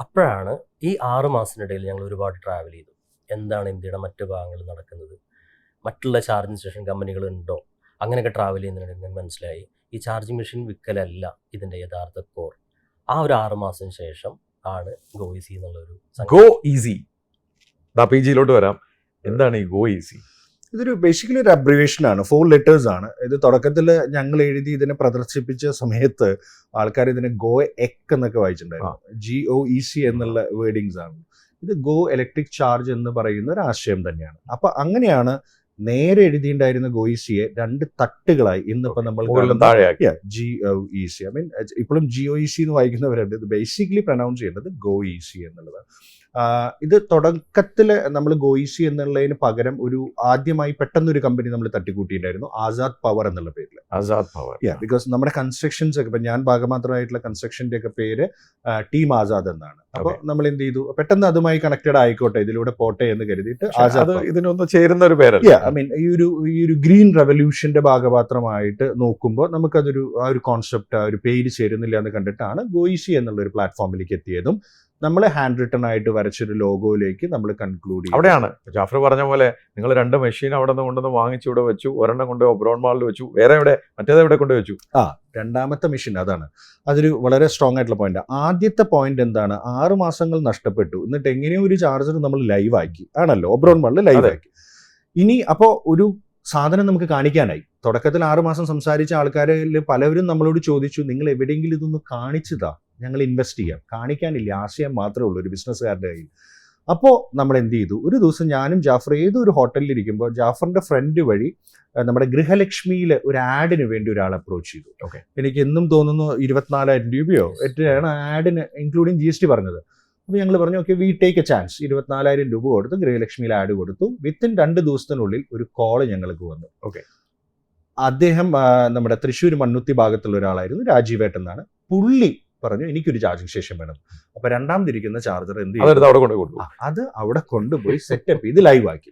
അപ്പോഴാണ് ഈ 6 മാസത്തിനിടയിൽ ഞങ്ങൾ ഒരുപാട് ട്രാവൽ ചെയ്തു. എന്താണ് ഇന്ത്യയുടെ മറ്റു ഭാഗങ്ങളിൽ നടക്കുന്നത്, മറ്റുള്ള ചാർജിങ് സ്റ്റേഷൻ കമ്പനികളുണ്ടോ, അങ്ങനെയൊക്കെ ട്രാവൽ ചെയ്യുന്നതിനിടയിൽ മനസ്സിലായി ഈ ചാർജിങ് മെഷീൻ വിൽക്കലല്ല ഇതിൻ്റെ യഥാർത്ഥ കോർ. ആ ഒരു 6 മാസം ശേഷം ആണ് ഗോ ഈസി എന്നുള്ളൊരു ഗോ ഈസി. PGയിലോട്ട് വരാം. എന്താണ് ഈ ഗോ ഈസി? ഇതൊരു ബേസിക്കലി ഒരു അബ്രിവേഷൻ ആണ്, 4 letters ആണ്. ഇത് തുടക്കത്തിൽ ഞങ്ങൾ എഴുതി ഇതിനെ പ്രദർശിപ്പിച്ച സമയത്ത് ആൾക്കാർ ഇതിനെ ഗോ എക് എന്നൊക്കെ വായിച്ചിട്ടുണ്ടായിരുന്നു. GOEC എന്നുള്ള വേർഡിങ്സ് ആണ്. ഇത് ഗോ ഇലക്ട്രിക് ചാർജ് എന്ന് പറയുന്ന ഒരു ആശയം തന്നെയാണ്. അപ്പൊ അങ്ങനെയാണ് നേരെ എഴുതിയിട്ടുണ്ടായിരുന്ന ഗോയിസിയെ 2 തട്ടുകളായി ഇന്നിപ്പോ നമ്മൾ GOEC. ഐ മീൻ ഇപ്പോഴും GOEC എന്ന് വായിക്കുന്നവരുണ്ട്. ഇത് ബേസിക്കലി പ്രൊനൗൺസ് ചെയ്യേണ്ടത് ഗോയിസി എന്നുള്ളതാണ്. ഇത് തുടക്കത്തിൽ നമ്മൾ ഗോയിസി എന്നുള്ളതിന് പകരം ഒരു ആദ്യമായി പെട്ടെന്നൊരു കമ്പനി നമ്മൾ തട്ടിക്കൂട്ടിയിട്ടുണ്ടായിരുന്നു, ആസാദ് പവർ എന്നുള്ള പേരിൽ. ആസാദ് പവർ, ബിക്കോസ് നമ്മുടെ കൺസ്ട്രക്ഷൻസ് ഒക്കെ, ഇപ്പൊ ഞാൻ ഭാഗമാത്രമായിട്ടുള്ള കൺസ്ട്രക്ഷന്റെ ഒക്കെ പേര് ടീം ആസാദ് എന്നാണ്. അപ്പൊ നമ്മൾ എന്ത് ചെയ്തു, പെട്ടെന്ന് അതുമായി കണക്റ്റഡ് ആയിക്കോട്ടെ, ഇതിലൂടെ പോട്ടെ എന്ന് കരുതിയിട്ട് ആസാദ് ഇതിനൊന്ന് ചേരുന്ന ഒരു പേരല്ല. ഐ മീൻ ഈ ഒരു ഗ്രീൻ റെവല്യൂഷന്റെ ഭാഗപാത്രമായിട്ട് നോക്കുമ്പോൾ നമുക്കതൊരു ആ ഒരു കോൺസെപ്റ്റ്, ആ ഒരു പേര് ചേരുന്നില്ല എന്ന് കണ്ടിട്ടാണ് ഗോയിസി എന്നുള്ള ഒരു പ്ലാറ്റ്ഫോമിലേക്ക് എത്തിയതും നമ്മൾ ഹാൻഡ് റിട്ടൺ ആയിട്ട് വരച്ചൊരു ലോഗോയിലേക്ക് നമ്മൾ കൺക്ലൂഡ് ചെയ്യും. അവിടെയാണ് ജാഫർ പറഞ്ഞ പോലെ നിങ്ങൾ 2 മെഷീൻ അവിടെ നിന്ന് കൊണ്ടുവന്ന് വാങ്ങിച്ചു ഇവിടെ വെച്ചു, ഒരെണ്ണം കൊണ്ട് ഒബ്റോൺ മാളിൽ വെച്ചു, വേറെ എവിടെ, മറ്റേത് എവിടെ കൊണ്ട് വെച്ചു? രണ്ടാമത്തെ മെഷീൻ അതാണ്. അതൊരു വളരെ സ്ട്രോങ് ആയിട്ടുള്ള പോയിന്റ്. ആദ്യത്തെ പോയിന്റ് എന്താണ്, 6 മാസങ്ങൾ നഷ്ടപ്പെട്ടു, എന്നിട്ട് എങ്ങനെയോ ഒരു ചാർജർ നമ്മൾ ലൈവ് ആക്കി ആണല്ലോ, ഒബ്റോൺ മാളിൽ ലൈവ് ആക്കി. ഇനി അപ്പോൾ ഒരു സാധനം നമുക്ക് കാണിക്കാനായി. തുടക്കത്തിൽ 6 മാസം സംസാരിച്ച ആൾക്കാരിൽ പലവരും നമ്മളോട് ചോദിച്ചു, നിങ്ങൾ എവിടെയെങ്കിലും ഇതൊന്ന് കാണിച്ചതാ, ഞങ്ങൾ ഇൻവെസ്റ്റ് ചെയ്യാം. കാണിക്കാനില്ല, ആശയം മാത്രമേ ഉള്ളൂ ഒരു ബിസിനസ്സുകാരുടെ കയ്യിൽ. അപ്പോൾ നമ്മൾ എന്ത് ചെയ്തു, ഒരു ദിവസം ഞാനും ജാഫർ ഏതൊരു ഹോട്ടലിൽ ഇരിക്കുമ്പോൾ ജാഫറിന്റെ ഫ്രണ്ട് വഴി നമ്മുടെ ഗൃഹലക്ഷ്മിയിൽ ഒരു ആഡിന് വേണ്ടി ഒരാൾ അപ്രോച്ച് ചെയ്തു. എനിക്ക് എന്നും തോന്നുന്നു 24,000 രൂപയോ എത്രയാണ് ആഡിന് ഇൻക്ലൂഡിങ് GST പറഞ്ഞത്. അപ്പോൾ ഞങ്ങൾ പറഞ്ഞു, okay we take A chance. 24,000 രൂപ കൊടുത്ത് ഗൃഹലക്ഷ്മിയിൽ ആഡ് കൊടുത്തു. വിത്തിൻ 2 ദിവസത്തിനുള്ളിൽ ഒരു കോള് ഞങ്ങൾക്ക് വന്നു. അദ്ദേഹം നമ്മുടെ തൃശ്ശൂർ മണ്ണുത്തി ഭാഗത്തുള്ള ഒരാളായിരുന്നു, രാജീവേട്ടൻ എന്നാണ്. പുള്ളി പറഞ്ഞു, എനിക്കൊരു ചാർജിങ് സ്റ്റേഷൻ വേണം. അപ്പൊ രണ്ടാമതിരിക്കുന്ന ചാർജർ എന്ത് ചെയ്തു, അത് അവിടെ കൊണ്ടുപോയി സെറ്റപ്പ് ചെയ്ത് ലൈവ് ആക്കി.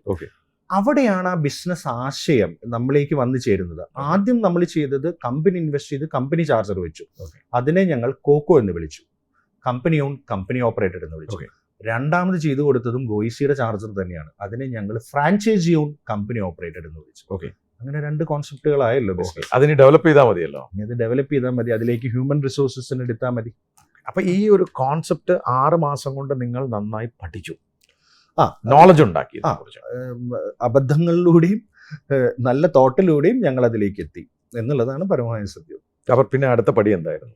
അവിടെയാണ് ആ ബിസിനസ് ആശയം നമ്മളിലേക്ക് വന്നു ചേരുന്നത്. ആദ്യം നമ്മൾ ചെയ്തത് കമ്പനി ഇൻവെസ്റ്റ് ചെയ്ത് കമ്പനി ചാർജർ വെച്ചു. അതിനെ ഞങ്ങൾ കോക്കോ എന്ന് വിളിച്ചു. കമ്പനി ഓൺ കമ്പനി ഓപ്പറേറ്റഡ് എന്ന് വിളിച്ചു. രണ്ടാമത് ചെയ്തു കൊടുത്തതും ഗോയിസിയുടെ ചാർജർ തന്നെയാണ്. അതിനെ ഞങ്ങൾ ഫ്രാഞ്ചൈസി ഓൺ കമ്പനി ഓപ്പറേറ്റഡ് എന്ന് വിളിച്ചു. അങ്ങനെ 2 കോൺസെപ്റ്റുകളായല്ലോ ബിസിനസ്. അതിന് ഡെവലപ്പ് ചെയ്താൽ മതിയല്ലോ. അത് ഡെവലപ്പ് ചെയ്താൽ മതി, അതിലേക്ക് ഹ്യൂമൻ റിസോഴ്സസിന് എടുത്താൽ മതി. അപ്പൊ ഈ ഒരു കോൺസെപ്റ്റ് 6 മാസം കൊണ്ട് നിങ്ങൾ നന്നായി പഠിച്ചു, നോളജ് ഉണ്ടാക്കി. അബദ്ധങ്ങളിലൂടെയും നല്ല തോട്ടിലൂടെയും ഞങ്ങൾ അതിലേക്ക് എത്തി എന്നുള്ളതാണ് പരമമായ സത്യം. അപ്പൊ പിന്നെ അടുത്ത പടി എന്തായിരുന്നു?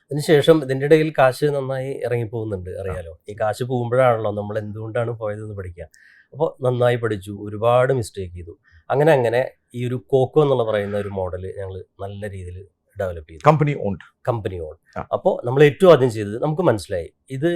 അതിനുശേഷം ഇതിൻ്റെ ഇടയിൽ കാശ് നന്നായി ഇറങ്ങിപ്പോകുന്നുണ്ട്, അറിയാലോ. ഈ കാശ് പോകുമ്പോഴാണല്ലോ നമ്മൾ എന്തുകൊണ്ടാണ് പോയതെന്ന് പഠിക്കുക. അപ്പോൾ നന്നായി പഠിച്ചു, ഒരുപാട് മിസ്റ്റേക്ക് ചെയ്തു. അങ്ങനെ ഈ ഒരു കോക്കോ എന്നുള്ള പറയുന്ന ഒരു മോഡൽ ഞങ്ങൾ നല്ല രീതിയിൽ ഡെവലപ്പ് ചെയ്തു. Company on. അപ്പോൾ നമ്മൾ ഏറ്റവും ആദ്യം ചെയ്തത്, നമുക്ക് മനസ്സിലായി ഇത്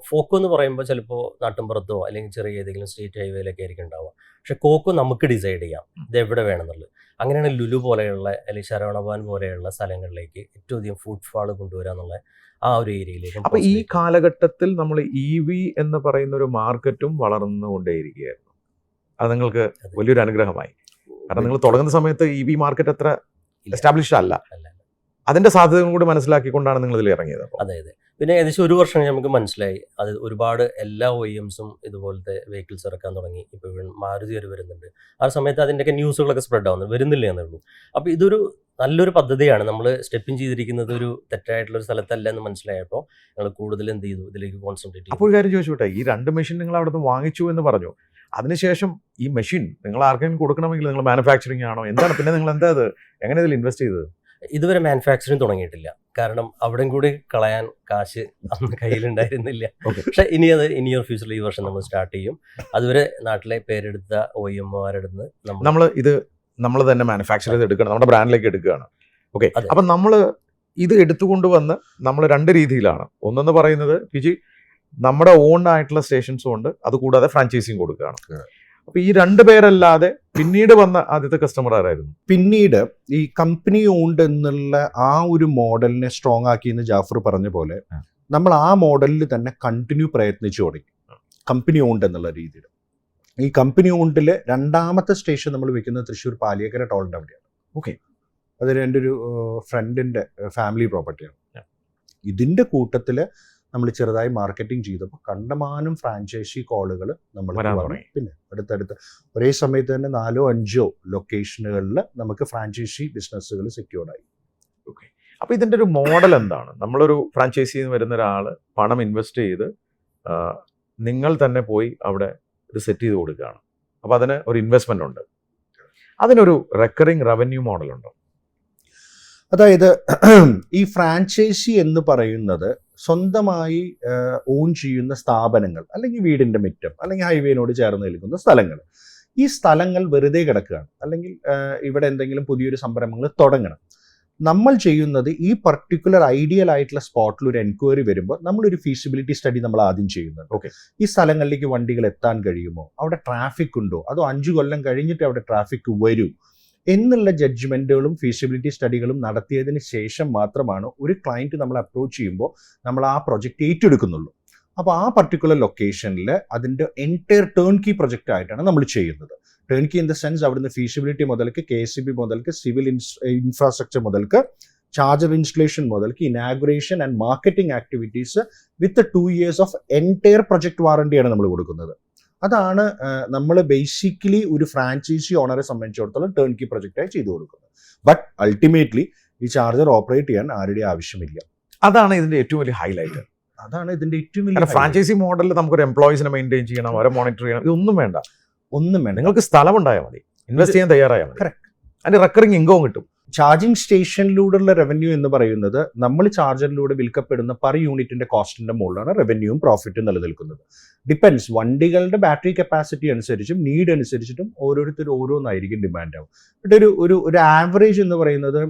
ഫോക്കോ എന്ന് പറയുമ്പോൾ ചിലപ്പോൾ നാട്ടിൻപുറത്തോ അല്ലെങ്കിൽ ചെറിയ ഏതെങ്കിലും സ്റ്റേറ്റ് ഹൈവേയിലൊക്കെ ആയിരിക്കും ഉണ്ടാവുക. പക്ഷെ കോക്കോ നമുക്ക് ഡിസൈഡ് ചെയ്യാം ഇത് എവിടെ വേണമെന്നുള്ളത്. അങ്ങനെയാണ് ലുലു പോലെയുള്ള അല്ലെങ്കിൽ ശരവണഭവൻ പോലെയുള്ള സ്ഥലങ്ങളിലേക്ക് ഏറ്റവും അധികം ഫുട്ഫാൾ കൊണ്ടുവരിക എന്നുള്ള ആ ഒരു ഏരിയയിലേക്ക്. അപ്പൊ ഈ കാലഘട്ടത്തിൽ നമ്മൾ EV എന്ന് പറയുന്ന ഒരു മാർക്കറ്റും വളർന്നുകൊണ്ടേയിരിക്കുകയായിരുന്നു. അത് നിങ്ങൾക്ക് വലിയൊരു അനുഗ്രഹമായി. കാരണം നിങ്ങൾ തുടങ്ങുന്ന സമയത്ത് EV മാർക്കറ്റ് അത്ര എസ്റ്റാബ്ലിഷ്ഡ് അല്ല. അതിന്റെ സാധ്യതകളും കൂടി മനസ്സിലാക്കിക്കൊണ്ടാണ് നിങ്ങൾ ഇതിൽ ഇറങ്ങിയത്. അതെ. പിന്നെ ഏകദേശം 1 വർഷം നമുക്ക് മനസ്സിലായി അത് ഒരുപാട് എല്ലാ OEMസും ഇതുപോലത്തെ വെഹിക്കിൾസ് ഇറക്കാൻ തുടങ്ങി. ഇപ്പോൾ മാരുതി വരെ വരുന്നുണ്ട്. ആ സമയത്ത് അതിൻ്റെയൊക്കെ ന്യൂസുകളൊക്കെ സ്പ്രെഡ് ആവുന്നത് വരുന്നില്ല എന്നേ ഉള്ളൂ. അപ്പോൾ ഇതൊരു നല്ലൊരു പദ്ധതിയാണ്. നമ്മൾ സ്റ്റെപ്പിൻ ചെയ്തിരിക്കുന്നത് ഒരു തെറ്റായിട്ടുള്ളൊരു സ്ഥലത്തല്ല എന്ന് മനസ്സിലായപ്പോൾ ഞങ്ങൾ കൂടുതൽ എന്ത് ചെയ്തു, ഇതിലേക്ക് കോൺസെൻട്രേറ്റ് ചെയ്തു. അപ്പോൾ ഒരു കാര്യം ചോദിച്ചോട്ടെ, ഈ 2 മെഷീൻ നിങ്ങൾ അവിടെ നിന്ന് വാങ്ങിച്ചു എന്ന് പറഞ്ഞു. അതിനുശേഷം ഈ മെഷീൻ നിങ്ങൾ ആർക്കെങ്കിലും കൊടുക്കണമെങ്കിൽ നിങ്ങൾ മാനുഫാക്ചറിങ് ആണോ, എന്താണ്? പിന്നെ നിങ്ങൾ എന്താ അത് എങ്ങനെ ഇതിൽ ഇൻവെസ്റ്റ് ചെയ്തത്? ഇതുവരെ മാനുഫാക്ചറിങ് തുടങ്ങിയിട്ടില്ല. കാരണം അവിടെയും കൂടി കളയാൻ കാശ് അന്ന് കയ്യിലുണ്ടായിരുന്നില്ല. പക്ഷെ ഇനിയൊരു ഫ്യൂച്ചറിൽ ഈ വർഷം നമ്മൾ സ്റ്റാർട്ട് ചെയ്യും. അതുവരെ നാട്ടിലെ പേരെടുത്ത OEMമാരെടുത്ത് നമ്മൾ തന്നെ മാനുഫാക്ചർ ചെയ്ത് എടുക്കണം, നമ്മുടെ ബ്രാൻഡിലേക്ക് എടുക്കുകയാണ്. ഓക്കെ. അപ്പം നമ്മൾ ഇത് എടുത്തുകൊണ്ടുവന്ന് നമ്മൾ 2 രീതിയിലാണ്. ഒന്നെന്ന് പറയുന്നത് പിജി നമ്മുടെ ഓൺ ആയിട്ടുള്ള സ്റ്റേഷൻസും ഉണ്ട്, അതുകൂടാതെ ഫ്രാഞ്ചൈസിയും കൊടുക്കുകയാണ്. അപ്പൊ ഈ 2 പേരല്ലാതെ പിന്നീട് വന്ന ആദ്യത്തെ കസ്റ്റമർ ആരായിരുന്നു? പിന്നീട് ഈ കമ്പനി ഓൺഡ് എന്നുള്ള ആ ഒരു മോഡലിനെ സ്ട്രോങ് ആക്കിയെന്ന് ജാഫർ പറഞ്ഞ പോലെ നമ്മൾ ആ മോഡലിൽ തന്നെ കണ്ടിന്യൂ പ്രയത്നിച്ചു തുടങ്ങി. കമ്പനി ഓൺഡ് എന്നുള്ള രീതിയിൽ ഈ കമ്പനി ഓൺഡിൽ 2ാമത്തെ സ്റ്റേഷൻ നമ്മൾ വെക്കുന്നത് തൃശ്ശൂർ പാലിയേക്കര ടോളിൻ്റെ അവിടെയാണ്. ഓക്കെ. അത് എൻ്റെ ഒരു ഫ്രണ്ടിൻ്റെ ഫാമിലി പ്രോപ്പർട്ടിയാണ്. ഇതിൻ്റെ കൂട്ടത്തിൽ നമ്മൾ ചെറുതായി മാർക്കറ്റിംഗ് ചെയ്തപ്പോൾ കണ്ടമാനം ഫ്രാഞ്ചൈസി കോളുകൾ നമ്മൾ പിന്നെ അടുത്തടുത്ത് ഒരേ സമയത്ത് തന്നെ 4 or 5 ലൊക്കേഷനുകളിൽ നമുക്ക് ഫ്രാഞ്ചൈസി ബിസിനസ്സുകൾ സെക്യൂർഡായി. ഓക്കെ. അപ്പോൾ ഇതിൻ്റെ ഒരു മോഡൽ എന്താണ്? നമ്മളൊരു ഫ്രാഞ്ചൈസിയിൽ നിന്ന് വരുന്ന ഒരാൾ പണം ഇൻവെസ്റ്റ് ചെയ്ത് നിങ്ങൾ തന്നെ പോയി അവിടെ ഇത് സെറ്റ് ചെയ്ത് കൊടുക്കുകയാണ്. അപ്പോൾ അതിന് ഒരു ഇൻവെസ്റ്റ്മെൻ്റ് ഉണ്ട്, അതിനൊരു റെക്കറിങ് റവന്യൂ മോഡലുണ്ടോ? അതായത് ഈ ഫ്രാഞ്ചൈസി എന്ന് പറയുന്നത് സ്വന്തമായി ഓൺ ചെയ്യുന്ന സ്ഥാപനങ്ങൾ, അല്ലെങ്കിൽ വീടിൻ്റെ മുറ്റം, അല്ലെങ്കിൽ ഹൈവേനോട് ചേർന്ന് നിൽക്കുന്ന സ്ഥലങ്ങൾ. ഈ സ്ഥലങ്ങൾ വെറുതെ കിടക്കുകയാണ്, അല്ലെങ്കിൽ ഇവിടെ എന്തെങ്കിലും പുതിയൊരു സംരംഭങ്ങൾ തുടങ്ങണം. നമ്മൾ ചെയ്യുന്നത് ഈ പർട്ടിക്കുലർ ഐഡിയൽ ആയിട്ടുള്ള സ്പോട്ടിൽ ഒരു എൻക്വയറി വരുമ്പോൾ നമ്മളൊരു ഫീസിബിലിറ്റി സ്റ്റഡി നമ്മൾ ആദ്യം ചെയ്യുന്നുണ്ട്. ഓക്കെ, ഈ സ്ഥലങ്ങളിലേക്ക് വണ്ടികൾ എത്താൻ കഴിയുമോ, അവിടെ ട്രാഫിക് ഉണ്ടോ, അതോ 5 കൊല്ലം കഴിഞ്ഞിട്ട് അവിടെ ട്രാഫിക് വരൂ എന്നുള്ള ജഡ്ജ്മെൻറ്റുകളും ഫീസിബിലിറ്റി സ്റ്റഡികളും നടത്തിയതിന് ശേഷം മാത്രമാണ് ഒരു ക്ലയൻറ്റ് നമ്മൾ അപ്രോച്ച് ചെയ്യുമ്പോൾ നമ്മൾ ആ പ്രൊജക്റ്റ് ഏറ്റെടുക്കുന്നുള്ളൂ. അപ്പോൾ ആ പർട്ടിക്കുലർ ലൊക്കേഷനിൽ അതിൻ്റെ എൻറ്റയർ ടേൺ കീ പ്രൊജക്റ്റ് ആയിട്ടാണ് നമ്മൾ ചെയ്യുന്നത്. Turnkey in the sense അവിടുന്ന് ഫീസിബിലിറ്റി മുതൽക്ക് KSEB മുതൽക്ക് സിവിൽ ഇൻഫ്രാസ്ട്രക്ചർ മുതൽക്ക് ചാർജർ ഇൻസ്റ്റലേഷൻ മുതൽക്ക് inauguration and marketing activities with 2 years of entire project വാറണ്ടിയാണ് നമ്മൾ കൊടുക്കുന്നത്. അതാണ് നമ്മൾ ബേസിക്കലി ഒരു ഫ്രാഞ്ചൈസി ഓണറെ സംബന്ധിച്ചിടത്തോളം ടേൺ കീ പ്രൊജക്റ്റായി ചെയ്തു കൊടുക്കുന്നത്. ബട്ട് അൾട്ടിമേറ്റ്ലി ഈ ചാർജർ ഓപ്പറേറ്റ് ചെയ്യാൻ ആരുടെയും ആവശ്യമില്ല. അതാണ് ഇതിന്റെ ഏറ്റവും വലിയ ഹൈലൈറ്റ്. അതാണ് ഇതിന്റെ ഏറ്റവും വലിയ ഫ്രാഞ്ചൈസി മോഡലിൽ നമുക്കൊരു എംപ്ലോയീസിനെ മെയിൻറ്റെയിൻ ചെയ്യണം, അവരെ മോണിറ്റർ ചെയ്യണം, ഇതൊന്നും വേണ്ട. നിങ്ങൾക്ക് സ്ഥലം ഉണ്ടായാൽ മതി, ഇൻവെസ്റ്റ് ചെയ്യാൻ തയ്യാറായാൽ മതി. കറക്റ്റ്. അതിന്റെ റെക്കറിംഗ് ഇൻകം കിട്ടും. ചാർജിങ് സ്റ്റേഷനിലൂടെയുള്ള റവന്യൂ എന്ന് പറയുന്നത് നമ്മൾ ചാർജറിലൂടെ വിൽക്കപ്പെടുന്ന പെർ യൂണിറ്റിന്റെ കോസ്റ്റിന്റെ മുകളിലാണ് റവന്യൂവും പ്രോഫിറ്റും നിലനിൽക്കുന്നത്. ഡിപ്പെൻസ്, വണ്ടികളുടെ ബാറ്ററി കപ്പാസിറ്റി അനുസരിച്ചും നീഡ് അനുസരിച്ചിട്ടും ഓരോരുത്തരും ഓരോന്നായിരിക്കും ഡിമാൻഡ് ആവും. ബട്ട് ഒരു ആവറേജ് എന്ന് പറയുന്നത്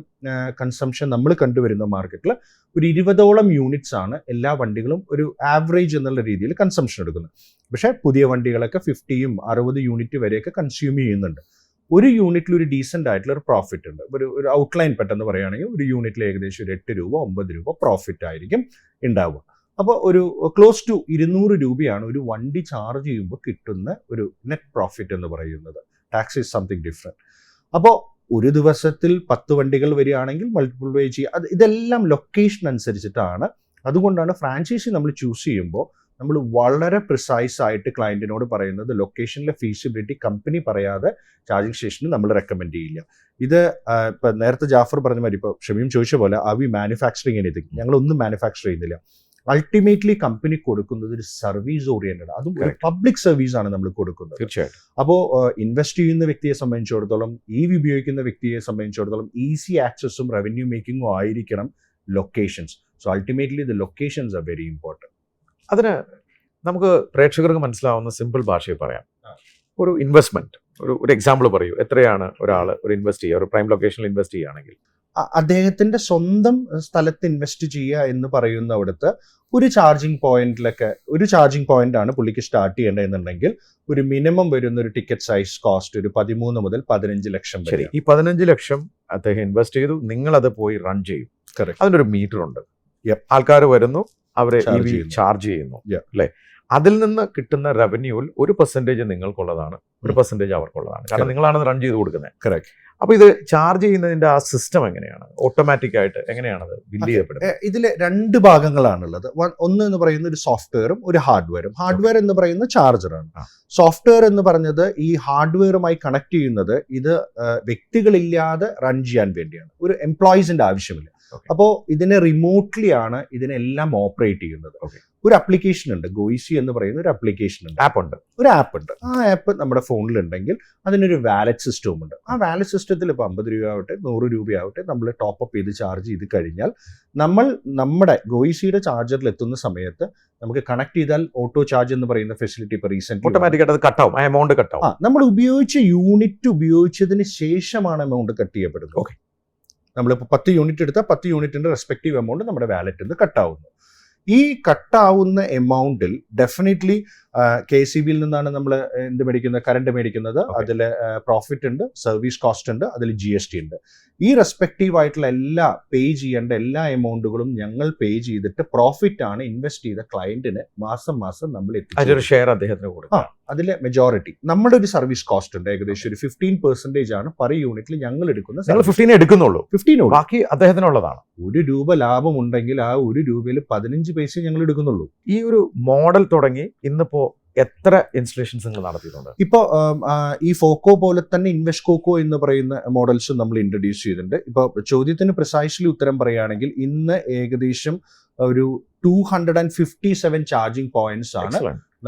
കൺസംഷൻ നമ്മൾ കണ്ടുവരുന്ന മാർക്കറ്റിൽ ഒരു 20ഓളം യൂണിറ്റ്സ് ആണ് എല്ലാ വണ്ടികളും ഒരു ആവറേജ് എന്നുള്ള രീതിയിൽ കൺസംഷൻ എടുക്കുന്നത്. പക്ഷേ പുതിയ വണ്ടികളൊക്കെ 50 or 60 യൂണിറ്റ് വരെയൊക്കെ കൺസ്യൂം ചെയ്യുന്നുണ്ട്. ഒരു യൂണിറ്റിൽ ഒരു ഡീസൻ്റ് ആയിട്ടുള്ള ഒരു പ്രോഫിറ്റ് ഉണ്ട്. ഒരു ഔട്ട്ലൈൻ പെട്ടെന്ന് പറയുകയാണെങ്കിൽ ഒരു യൂണിറ്റിൽ ഏകദേശം ഒരു 8 രൂപ 9 രൂപ പ്രോഫിറ്റ് ആയിരിക്കും ഉണ്ടാവുക. അപ്പോൾ ഒരു ക്ലോസ് ടു 200 രൂപയാണ് ഒരു വണ്ടി ചാർജ് ചെയ്യുമ്പോൾ കിട്ടുന്ന ഒരു നെറ്റ് പ്രോഫിറ്റ് എന്ന് പറയുന്നത്. Tax is something different. അപ്പോൾ ഒരു ദിവസത്തിൽ 10 വണ്ടികൾ വരികയാണെങ്കിൽ മൾട്ടിപ്പിൾ വേ ചെയ്യുക. ഇതെല്ലാം ലൊക്കേഷൻ അനുസരിച്ചിട്ടാണ്. അതുകൊണ്ടാണ് ഫ്രാഞ്ചൈസി നമ്മൾ ചൂസ് ചെയ്യുമ്പോൾ നമ്മൾ വളരെ പ്രിസൈസ് ആയിട്ട് ക്ലയൻറ്റിനോട് പറയുന്നത് ലൊക്കേഷനിലെ ഫീസിബിലിറ്റി കമ്പനി പറയാതെ ചാർജിങ് സ്റ്റേഷന് നമ്മൾ റെക്കമെൻഡ് ചെയ്യില്ല. ഇത് ഇപ്പം നേരത്തെ ജാഫർ പറഞ്ഞ മാതിരി ഇപ്പോൾ ഷമീം ചോദിച്ച പോലെ വി മാനുഫാക്ചറിങ് എനിത്തിങ്, ഞങ്ങളൊന്നും മാനുഫാക്ചർ ചെയ്യുന്നില്ല. അൾട്ടിമേറ്റ്ലി കമ്പനി കൊടുക്കുന്നത് ഒരു സർവീസ് ഓറിയന്റഡ്, അതും ഒരു പബ്ലിക് സർവീസ് ആണ് നമ്മൾ കൊടുക്കുന്നത്. തീർച്ചയായിട്ടും. അപ്പോൾ ഇൻവെസ്റ്റ് ചെയ്യുന്ന വ്യക്തിയെ സംബന്ധിച്ചിടത്തോളം, EV ഉപയോഗിക്കുന്ന വ്യക്തിയെ സംബന്ധിച്ചിടത്തോളം ഈസി ആക്സസും റവന്യൂ മേക്കിങ്ങും ആയിരിക്കണം locations. So ultimately the locations are very important. അതിന് നമുക്ക് പ്രേക്ഷകർക്ക് മനസ്സിലാവുന്ന സിമ്പിൾ ഭാഷയിൽ പറയാം. ഒരു ഇൻവെസ്റ്റ്മെന്റ്, ഒരു എക്സാമ്പിൾ പറയൂ. എത്രയാണ് ഒരാൾ ഒരു ഇൻവെസ്റ്റ് ചെയ്യുക, ഒരു പ്രൈം ലൊക്കേഷനിൽ ഇൻവെസ്റ്റ് ചെയ്യുകയാണെങ്കിൽ? അദ്ദേഹത്തിന്റെ സ്വന്തം സ്ഥലത്ത് ഇൻവെസ്റ്റ് ചെയ്യുക എന്ന് പറയുന്ന അവിടുത്തെ ഒരു ചാർജിങ് പോയിന്റ് ആണ് പുള്ളിക്ക് സ്റ്റാർട്ട് ചെയ്യേണ്ടതെന്നുണ്ടെങ്കിൽ ഒരു മിനിമം വരുന്ന ഒരു ടിക്കറ്റ് സൈസ് കോസ്റ്റ് ഒരു 13 മുതൽ 15 ലക്ഷം വരെ. ഈ 15 ലക്ഷം അദ്ദേഹം ഇൻവെസ്റ്റ് ചെയ്തു, നിങ്ങളത് പോയി റൺ ചെയ്യും. അതിനൊരു മീറ്റർ ഉണ്ട്, ആൾക്കാർ വരുന്നു, അവരെ ചാർജ് ചെയ്യുന്നു അല്ലേ? അതിൽ നിന്ന് കിട്ടുന്ന റവന്യൂവിൽ ഒരു പെർസെൻറ്റേജ് നിങ്ങൾക്കുള്ളതാണ്, ഒരു പെർസെൻറ്റേജ് അവർക്കുള്ളതാണ്. കാരണം നിങ്ങളാണ് റൺ ചെയ്ത് കൊടുക്കുന്നത്. കറക്റ്റ്. അപ്പൊ ഇത് ചാർജ് ചെയ്യുന്നതിന്റെ ആ സിസ്റ്റം എങ്ങനെയാണ്? ഓട്ടോമാറ്റിക് ആയിട്ട് എങ്ങനെയാണത് ബില്ല് ചെയ്യപ്പെടുന്നത്? ഇതിൽ 2 ഭാഗങ്ങളാണുള്ളത്. ഒന്ന് എന്ന് പറയുന്ന ഒരു സോഫ്റ്റ്വെയറും ഒരു ഹാർഡ്വെയറും. ഹാർഡ്വെയർ എന്ന് പറയുന്ന ചാർജറാണ്. സോഫ്റ്റ്വെയർ എന്ന് പറഞ്ഞത് ഈ ഹാർഡ്വെയറുമായി കണക്ട് ചെയ്യുന്നത് ഇത് വ്യക്തികളില്ലാതെ റൺ ചെയ്യാൻ വേണ്ടിയാണ്. ഒരു എംപ്ലോയീസിന്റെ ആവശ്യമില്ല. അപ്പോൾ ഇതിനെ റിമോട്ട്ലി ആണ് ഇതിനെല്ലാം ഓപ്പറേറ്റ് ചെയ്യുന്നത്. ഒരു അപ്ലിക്കേഷൻ ഉണ്ട്, ഗോയിസി എന്ന് പറയുന്ന ഒരു അപ്ലിക്കേഷൻ ഉണ്ട്, ഒരു ആപ്പ് ഉണ്ട്. ആ ആപ്പ് നമ്മുടെ ഫോണിലുണ്ടെങ്കിൽ അതിനൊരു വാലറ്റ് സിസ്റ്റവും ഉണ്ട്. ആ വാലറ്റ് സിസ്റ്റത്തിൽ ഇപ്പോൾ 50 രൂപയാവട്ടെ 100 രൂപയാവട്ടെ നമ്മൾ ടോപ്പ് അപ്പ് ചെയ്ത് ചാർജ് ചെയ്ത് കഴിഞ്ഞാൽ നമ്മൾ നമ്മുടെ ഗോയിസിയുടെ ചാർജറിൽ എത്തുന്ന സമയത്ത് നമുക്ക് കണക്ട് ചെയ്താൽ ഓട്ടോ ചാർജ് എന്ന് പറയുന്ന ഫെസിലിറ്റി ഇപ്പോൾ റീസെന്റ് ഓട്ടോമാറ്റിക്കായിട്ട് അത് കട്ടാവും, ആ എമൗണ്ട് കട്ടാവും. നമ്മൾ ഉപയോഗിച്ച യൂണിറ്റ് ഉപയോഗിച്ചതിന് ശേഷമാണ് എമൗണ്ട് കട്ട് ചെയ്യപ്പെടുന്നത്. നമ്മളിപ്പോൾ 10 യൂണിറ്റ് എടുത്താൽ 10 യൂണിറ്റിന്റെ റെസ്പെക്റ്റീവ് എമൗണ്ട് നമ്മുടെ വാലറ്റിൽ നിന്ന് കട്ടാവുന്നു. ഈ കട്ടാവുന്ന എമൗണ്ടിൽ ഡെഫിനറ്റ്ലി KCBയിൽ നിന്നാണ് നമ്മൾ കറണ്ട് മേടിക്കുന്നത്. അതിൽ പ്രോഫിറ്റ് ഉണ്ട്, സർവീസ് കോസ്റ്റ് ഉണ്ട്, അതിൽ GST ഉണ്ട്. ഈ റെസ്പെക്റ്റീവ് ആയിട്ടുള്ള പേ ചെയ്യേണ്ട എല്ലാ എമൗണ്ടുകളും ഞങ്ങൾ പേ ചെയ്തിട്ട് പ്രോഫിറ്റ് ആണ് ഇൻവെസ്റ്റ് ചെയ്ത ക്ലയന്റിന് മാസം നമ്മൾ എത്തിച്ചു ഷെയർ അദ്ദേഹത്തിന് കൊടുക്കും. അതിലെ മെജോറിറ്റി നമ്മുടെ ഒരു സർവീസ് കോസ്റ്റ് ഉണ്ട്, ഏകദേശം ഒരു 15% ആണ് പെർ യൂണിറ്റിൽ ഞങ്ങൾ എടുക്കുന്ന. 15 എടുക്കുന്നുള്ളൂ, 15 ബാക്കി അദ്ദേഹത്തിനുള്ളതാണ്. 1 രൂപ ലാഭം ഉണ്ടെങ്കിൽ ആ 1 രൂപയിൽ 15 പൈസ ഞങ്ങൾ എടുക്കുന്നുള്ളൂ. ഈ ഒരു മോഡൽ തുടങ്ങി ഇന്നിപ്പോ എത്ര ഇൻസ്റ്റലേഷൻസ് നിങ്ങൾ നടത്തിയിട്ടുണ്ട്? ഇപ്പോൾ ഈ ഫോക്കോ പോലെ തന്നെ ഇൻവെസ്റ്റ്കോക്കോ എന്ന് പറയുന്ന മോഡൽസ് നമ്മൾ ഇൻട്രൊഡ്യൂസ് ചെയ്തിട്ടുണ്ട്. ഇപ്പോൾ ചോദ്യത്തിന് പ്രിസൈസ്ലി ഉത്തരം പറയുകയാണെങ്കിൽ ഇന്ന് ഏകദേശം ഒരു 257 ചാർജിങ് പോയിന്റ്സ് ആണ്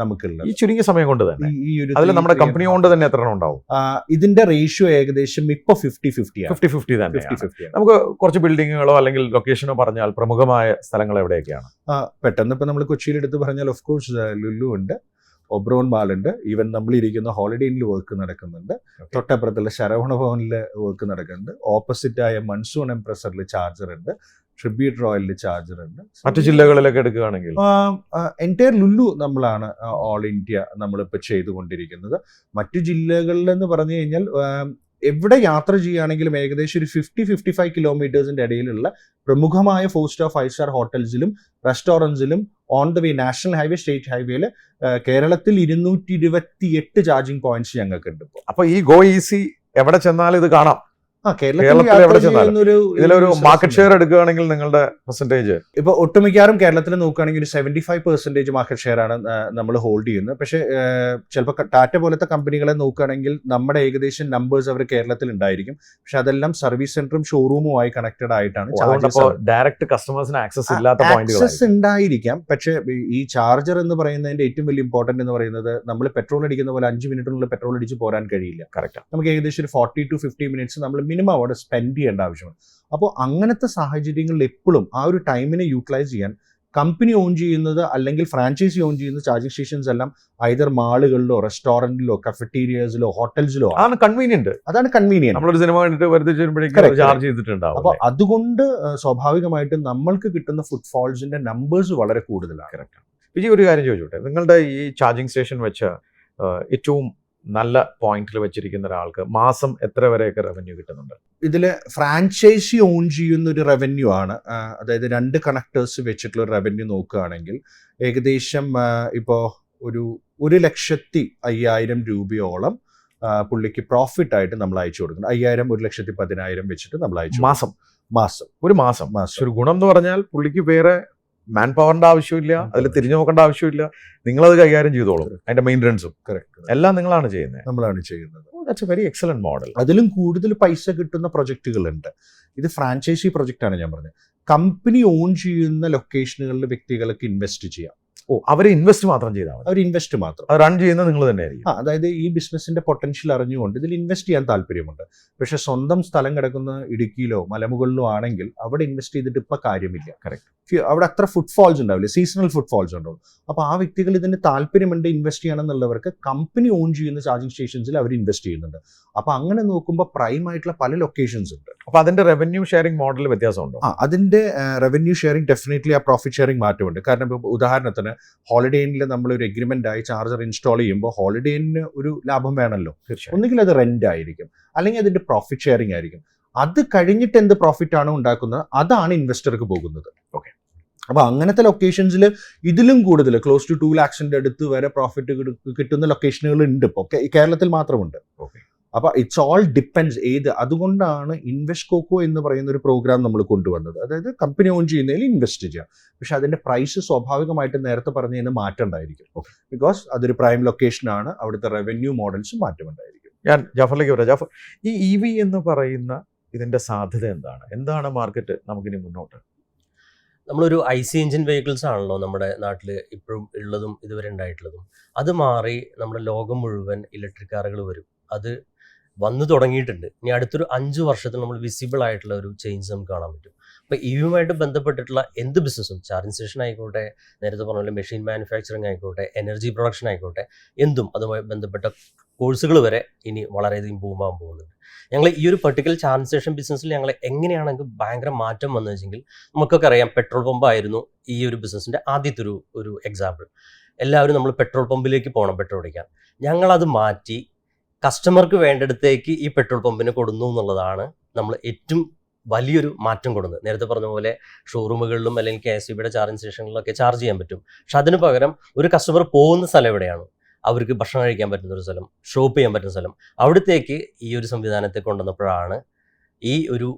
നമുക്കുള്ളത്. ഈ ചുരുങ്ങിയ സമയം കൊണ്ട് തന്നെ അതിൽ നമ്മുടെ കമ്പനി കൊണ്ട് തന്നെ എത്ര ഉണ്ടാവും? ഇതിന്റെ റേഷ്യോ ഏകദേശം ഇപ്പൊ 50-50 തന്നെ. നമുക്ക് കുറച്ച് ബിൽഡിങ്ങുകളോ അല്ലെങ്കിൽ ലൊക്കേഷനോ പറഞ്ഞാൽ പ്രമുഖമായ സ്ഥലങ്ങൾ എവിടെയൊക്കെയാണ്? പെട്ടെന്ന് ഇപ്പൊ നമ്മൾ കൊച്ചിയിൽ എടുത്ത് പറഞ്ഞാൽ ഓഫ് കോഴ്സ് ലുലു ഉണ്ട്, ഒബ്രോൺ മാൾ ഉണ്ട്, ഈവൻ നമ്മൾ ഇരിക്കുന്ന ഹോളിഡേ ഇന്നിൽ വർക്ക് നടക്കുന്നുണ്ട്, തൊട്ടപ്പുറത്തുള്ള ശരവണ ഭവനിൽ വർക്ക് നടക്കുന്നുണ്ട്, ഓപ്പോസിറ്റ് ആയ മൺസൂൺ എംപ്രസറിൽ ചാർജർ ഉണ്ട്, ട്രിബ്യൂട്ട് റോയലിൽ ചാർജർ ഉണ്ട്. മറ്റു ജില്ലകളിലൊക്കെ എടുക്കുകയാണെങ്കിൽ എൻറ്റയർ ലുലു നമ്മളാണ് ഓൾ ഇന്ത്യ നമ്മളിപ്പോൾ ചെയ്തുകൊണ്ടിരിക്കുന്നത്. മറ്റു ജില്ലകളിലെന്ന് പറഞ്ഞു കഴിഞ്ഞാൽ എവിടെ യാത്ര ചെയ്യുകയാണെങ്കിലും ഏകദേശം ഒരു 50-55 കിലോമീറ്റേഴ്സിന്റെ ഇടയിലുള്ള പ്രമുഖമായ 4-star 5-star ഹോട്ടൽസിലും റെസ്റ്റോറൻറ്റ്സിലും on the way national highway, state ഹൈവേയിൽ കേരളത്തിൽ 228 ചാർജിങ് പോയിന്റ്സ് ഞങ്ങൾക്കുണ്ട്. അപ്പൊ ഈ ഗോ ഈസി എവിടെ ചെന്നാലും ഇത് കാണാം. കേരളത്തിൽ ഇതിലൊരു മാർക്കറ്റ് ഷെയർ എടുക്കുകയാണെങ്കിൽ നിങ്ങളുടെ പെർസെന്റേജ് ഇപ്പൊ ഒട്ടുമിക്കാറും കേരളത്തിൽ നോക്കുകയാണെങ്കിൽ ഒരു 75% മാർക്കറ്റ് ഷെയർ ആണ് നമ്മൾ ഹോൾഡ് ചെയ്യുന്നത്. പക്ഷേ ചിലപ്പോൾ ടാറ്റ പോലത്തെ കമ്പനികളെ നോക്കുകയാണെങ്കിൽ നമ്മുടെ ഏകദേശം നമ്പേഴ്സ് അവർ കേരളത്തിൽ ഉണ്ടായിരിക്കും. പക്ഷെ അതെല്ലാം സർവീസ് സെന്ററും ഷോറൂമുമായി കണക്റ്റഡ് ആയിട്ടാണ്. ഡയറക്റ്റ് കസ്റ്റമേഴ്സിന് ആക്സസ് ഇല്ലാത്ത ആക്സസ് ഉണ്ടായിരിക്കാം. പക്ഷേ ഈ ചാർജർ എന്ന് പറയുന്നതിന്റെ ഏറ്റവും വലിയ ഇമ്പോർട്ടന്റ് എന്ന് പറയുന്നത് നമ്മൾ പെട്രോൾ അടിക്കുന്ന പോലെ 5 മിനിറ്റിനുള്ളിൽ പെട്രോൾ അടിച്ച് പോരാൻ കഴിയില്ല. കറക്റ്റ്. നമുക്ക് ഏകദേശം ഒരു 40 to 50 മിനിറ്റ്സ് നമ്മൾ മിനിമം അവിടെ സ്പെൻഡ് ചെയ്യേണ്ട ആവശ്യമാണ്. അപ്പോൾ അങ്ങനത്തെ സാഹചര്യങ്ങളിൽ എപ്പോഴും ആ ഒരു ടൈമിനെ യൂട്ടിലൈസ് ചെയ്യാൻ കമ്പനി ഓൺ ചെയ്യുന്നത് അല്ലെങ്കിൽ ഫ്രാഞ്ചൈസി ഓൺ ചെയ്യുന്ന ചാർജിങ് സ്റ്റേഷൻസ് എല്ലാം ഐദർ മാളുകളിലോ റെസ്റ്റോറന്റിലോ കഫറ്റീരിയസിലോ ഹോട്ടൽസിലോ അതാണ് കൺവീനിയന്റ്. നമ്മളൊരു സിനിമ കണ്ടിട്ട് വെറുതെ ചാർജ് ചെയ്തിട്ടുണ്ടാവും. അപ്പോൾ അതുകൊണ്ട് സ്വാഭാവികമായിട്ടും നമ്മൾക്ക് കിട്ടുന്ന ഫുട്ഫോൾസിന്റെ നമ്പേഴ്സ് വളരെ കൂടുതലാണ്. കറക്റ്റാണ്. വിജയ്, ഒരു കാര്യം ചോദിച്ചോട്ടെ, നിങ്ങളുടെ ഈ ചാർജിങ് സ്റ്റേഷൻ വെച്ച ഏറ്റവും നല്ല പോയിന്റിൽ വെച്ചിരിക്കുന്ന ഒരാൾക്ക് മാസം എത്ര വരെയൊക്കെ റവന്യൂ കിട്ടുന്നുണ്ട്? ഇതിൽ ഫ്രാഞ്ചൈസി ഓൺ ചെയ്യുന്ന ഒരു റവന്യൂ ആണ്. അതായത് 2 കണക്ടേഴ്സ് വെച്ചിട്ടുള്ള ഒരു റവന്യൂ നോക്കുകയാണെങ്കിൽ ഏകദേശം ഇപ്പോൾ ഒരു 1,05,000 രൂപയോളം പുള്ളിക്ക് പ്രോഫിറ്റ് ആയിട്ട് നമ്മൾ അയച്ചു കൊടുക്കുന്നത് 5,000 1,10,000 വെച്ചിട്ട് നമ്മൾ അയച്ചു മാസം മാസം ഒരു മാസം. പക്ഷെ ഒരു ഗുണം എന്ന് പറഞ്ഞാൽ പുള്ളിക്ക് വേറെ മാൻ പവറിന്റെ ആവശ്യമില്ല, അതിൽ തിരിഞ്ഞു നോക്കേണ്ട ആവശ്യമില്ല. നിങ്ങളത് കൈകാര്യം ചെയ്തോളും. അതിന്റെ മെയിൻ്റനൻസും എല്ലാം നിങ്ങളാണ് ചെയ്യുന്നത്. നമ്മളാണ് ചെയ്യുന്നത്. That's A very excellent model. അതിലും കൂടുതൽ പൈസ കിട്ടുന്ന പ്രൊജക്റ്റുകളുണ്ട്. ഇത് ഫ്രാഞ്ചൈസി പ്രൊജക്റ്റാണ് ഞാൻ പറഞ്ഞത്. കമ്പനി ഓൺ ചെയ്യുന്ന ലൊക്കേഷനുകളിൽ വ്യക്തികൾക്ക് ഇൻവെസ്റ്റ് ചെയ്യാം. അവർ ഇൻവെസ്റ്റ് മാത്രം ചെയ്താൽ മതി. അവർ ഇൻവെസ്റ്റ് മാത്രം. അത് റൺ ചെയ്യുന്നത് നിങ്ങൾ തന്നെയായിരിക്കും. അതായത് ഈ ബിസിനസിന്റെ പൊട്ടൻഷ്യൽ അറിഞ്ഞുകൊണ്ട് ഇതിൽ ഇൻവെസ്റ്റ് ചെയ്യാൻ താല്പര്യമുണ്ട്. പക്ഷെ സ്വന്തം സ്ഥലം കിടക്കുന്ന ഇടുക്കിയിലോ മലമുകളിലോ ആണെങ്കിൽ അവിടെ ഇൻവെസ്റ്റ് ചെയ്തിട്ട് ഇപ്പൊ കാര്യമില്ല. കറക്റ്റ്. അവിടെ അത്ര ഫുട്ഫോൾസ് ഉണ്ടാവില്ല, സീസണൽ ഫുട്ഫോൾസ് ഉണ്ടാവും. അപ്പോൾ ആ വ്യക്തികൾ ഇതിന് താല്പര്യമുണ്ട് ഇൻവെസ്റ്റ് ചെയ്യണമെന്നുള്ളവർക്ക് കമ്പനി ഓൺ ചെയ്യുന്ന ചാർജിങ് സ്റ്റേഷൻസിൽ അവർ ഇൻവെസ്റ്റ് ചെയ്യുന്നുണ്ട്. അപ്പോൾ അങ്ങനെ നോക്കുമ്പോൾ പ്രൈം ആയിട്ടുള്ള പല ലൊക്കേഷൻസ് ഉണ്ട്. അപ്പോൾ അതിന്റെ റവന്യൂ ഷെയറിംഗ് മോഡൽ വ്യത്യാസമുണ്ടോ? അതിന്റെ റവന്യൂ ഷെയറിംഗ് ഡെഫിനറ്റ്ലി ആ പ്രോഫിറ്റ് ഷെയറിംഗ് മാറ്റമുണ്ട്. കാരണം ഇപ്പോൾ ഉദാഹരണത്തിന് ഹോളിഡേ ഇന്നിൽ നമ്മളൊരു എഗ്രിമെന്റ് ആയി ചാർജർ ഇൻസ്റ്റാൾ ചെയ്യുമ്പോൾ ഹോളിഡേ ഇന്നിന് ഒരു ലാഭം വേണമല്ലോ. ഒന്നുകിൽ അത് റെന്റ് ആയിരിക്കും, അല്ലെങ്കിൽ അതിന്റെ പ്രോഫിറ്റ് ഷെയറിംഗ് ആയിരിക്കും. അത് കഴിഞ്ഞിട്ട് എന്ത് പ്രോഫിറ്റ് ആണോ ഉണ്ടാക്കുന്നത് അതാണ് ഇൻവെസ്റ്റർക്ക് പോകുന്നത്. ഓക്കെ. അപ്പോൾ അങ്ങനത്തെ ലൊക്കേഷൻസിൽ ഇതിലും കൂടുതൽ ക്ലോസ് ടു 2 lakhs അടുത്ത് വരെ പ്രോഫിറ്റ് കിട്ടുന്ന ലൊക്കേഷനുകൾ ഉണ്ട് ഇപ്പോൾ കേരളത്തിൽ മാത്രമുണ്ട്. ഓക്കെ. അപ്പോൾ ഇറ്റ്സ് ഓൾ ഡിപ്പെൻഡ്സ് അതുകൊണ്ടാണ് ഇൻവെസ്റ്റ് കോക്കോ എന്ന് പറയുന്ന ഒരു പ്രോഗ്രാം നമ്മൾ കൊണ്ടുവന്നത്. അതായത് കമ്പനി ഓൺ ചെയ്യുന്നതിൽ ഇൻവെസ്റ്റ് ചെയ്യാം, പക്ഷെ അതിന്റെ പ്രൈസ് സ്വാഭാവികമായിട്ട് നേരത്തെ പറഞ്ഞതിന് മാറ്റം ഉണ്ടായിരിക്കും. ബിക്കോസ് അതൊരു പ്രൈം ലൊക്കേഷനാണ്, അവിടുത്തെ റവന്യൂ മോഡൽസ് മാറ്റമുണ്ടായിരിക്കും. ഞാൻ ജാഫറിലേക്ക് വരാം. ജാഫർ, ഈ EV എന്ന് പറയുന്ന ഇതിന്റെ സാധ്യത എന്താണ് മാർക്കറ്റ് നമുക്കിനി മുന്നോട്ട്? നമ്മളൊരു IC എഞ്ചിൻ വെഹിക്കിൾസ് ആണല്ലോ നമ്മുടെ നാട്ടിൽ ഇപ്പോഴും ഉള്ളതും ഇതുവരെ ഉണ്ടായിട്ടുള്ളതും. അത് മാറി നമ്മുടെ ലോകം മുഴുവൻ ഇലക്ട്രിക് കാറുകൾ വരും. അത് വന്നു തുടങ്ങിയിട്ടുണ്ട്. ഇനി അടുത്തൊരു 5 വർഷത്തിൽ നമ്മൾ വിസിബിൾ ആയിട്ടുള്ള ഒരു ചേഞ്ച് നമുക്ക് കാണാൻ പറ്റും. അപ്പോൾ EVയുമായിട്ട് ബന്ധപ്പെട്ടിട്ടുള്ള എന്ത് ബിസിനസ്സും, ചാർജിങ് സ്റ്റേഷൻ ആയിക്കോട്ടെ, നേരത്തെ പറഞ്ഞ പോലെ മെഷീൻ മാനുഫാക്ചറിങ് ആയിക്കോട്ടെ, എനർജി പ്രൊഡക്ഷൻ ആയിക്കോട്ടെ, എന്തും അതുമായി ബന്ധപ്പെട്ട കോഴ്സുകൾ വരെ ഇനി വളരെയധികം ബൂമാകാൻ പോകുന്നുണ്ട്. ഞങ്ങൾ ഈ ഒരു പെർട്ടിക്കുലർ ചാർജിങ് സ്റ്റേഷൻ ബിസിനസ്സിൽ ഞങ്ങൾ എങ്ങനെയാണെങ്കിൽ ഭയങ്കര മാറ്റം വന്നു വെച്ചെങ്കിൽ, നമുക്കൊക്കെ അറിയാം പെട്രോൾ പമ്പായിരുന്നു ഈ ഒരു ബിസിനസ്സിൻ്റെ ആദ്യത്തെ ഒരു എക്സാമ്പിൾ. എല്ലാവരും നമ്മൾ പെട്രോൾ പമ്പിലേക്ക് പോകണം പെട്രോൾ അടിക്കാൻ. ഞങ്ങളത് മാറ്റി കസ്റ്റമർക്ക് വേണ്ടിടത്തേക്ക് ഈ പെട്രോൾ പമ്പിന് കൊടുന്നു എന്നുള്ളതാണ് നമ്മൾ ഏറ്റവും വലിയൊരു മാറ്റം കൊടുക്കുന്നത്. നേരത്തെ പറഞ്ഞ പോലെ ഷോറൂമുകളിലും അല്ലെങ്കിൽ KSEBയുടെ ചാർജിങ് സ്റ്റേഷനുകളിലൊക്കെ ചാർജ് ചെയ്യാൻ പറ്റും. പക്ഷെ അതിന് പകരം ഒരു കസ്റ്റമർ പോകുന്ന സ്ഥലം എവിടെയാണ്, അവർക്ക് ഭക്ഷണം കഴിക്കാൻ പറ്റുന്ന ഒരു സ്ഥലം, ഷോപ്പ് ചെയ്യാൻ പറ്റുന്ന സ്ഥലം, അവിടത്തേക്ക് ഈ ഒരു സംവിധാനത്തെ കൊണ്ടുവന്നപ്പോഴാണ് ഈ ഒരു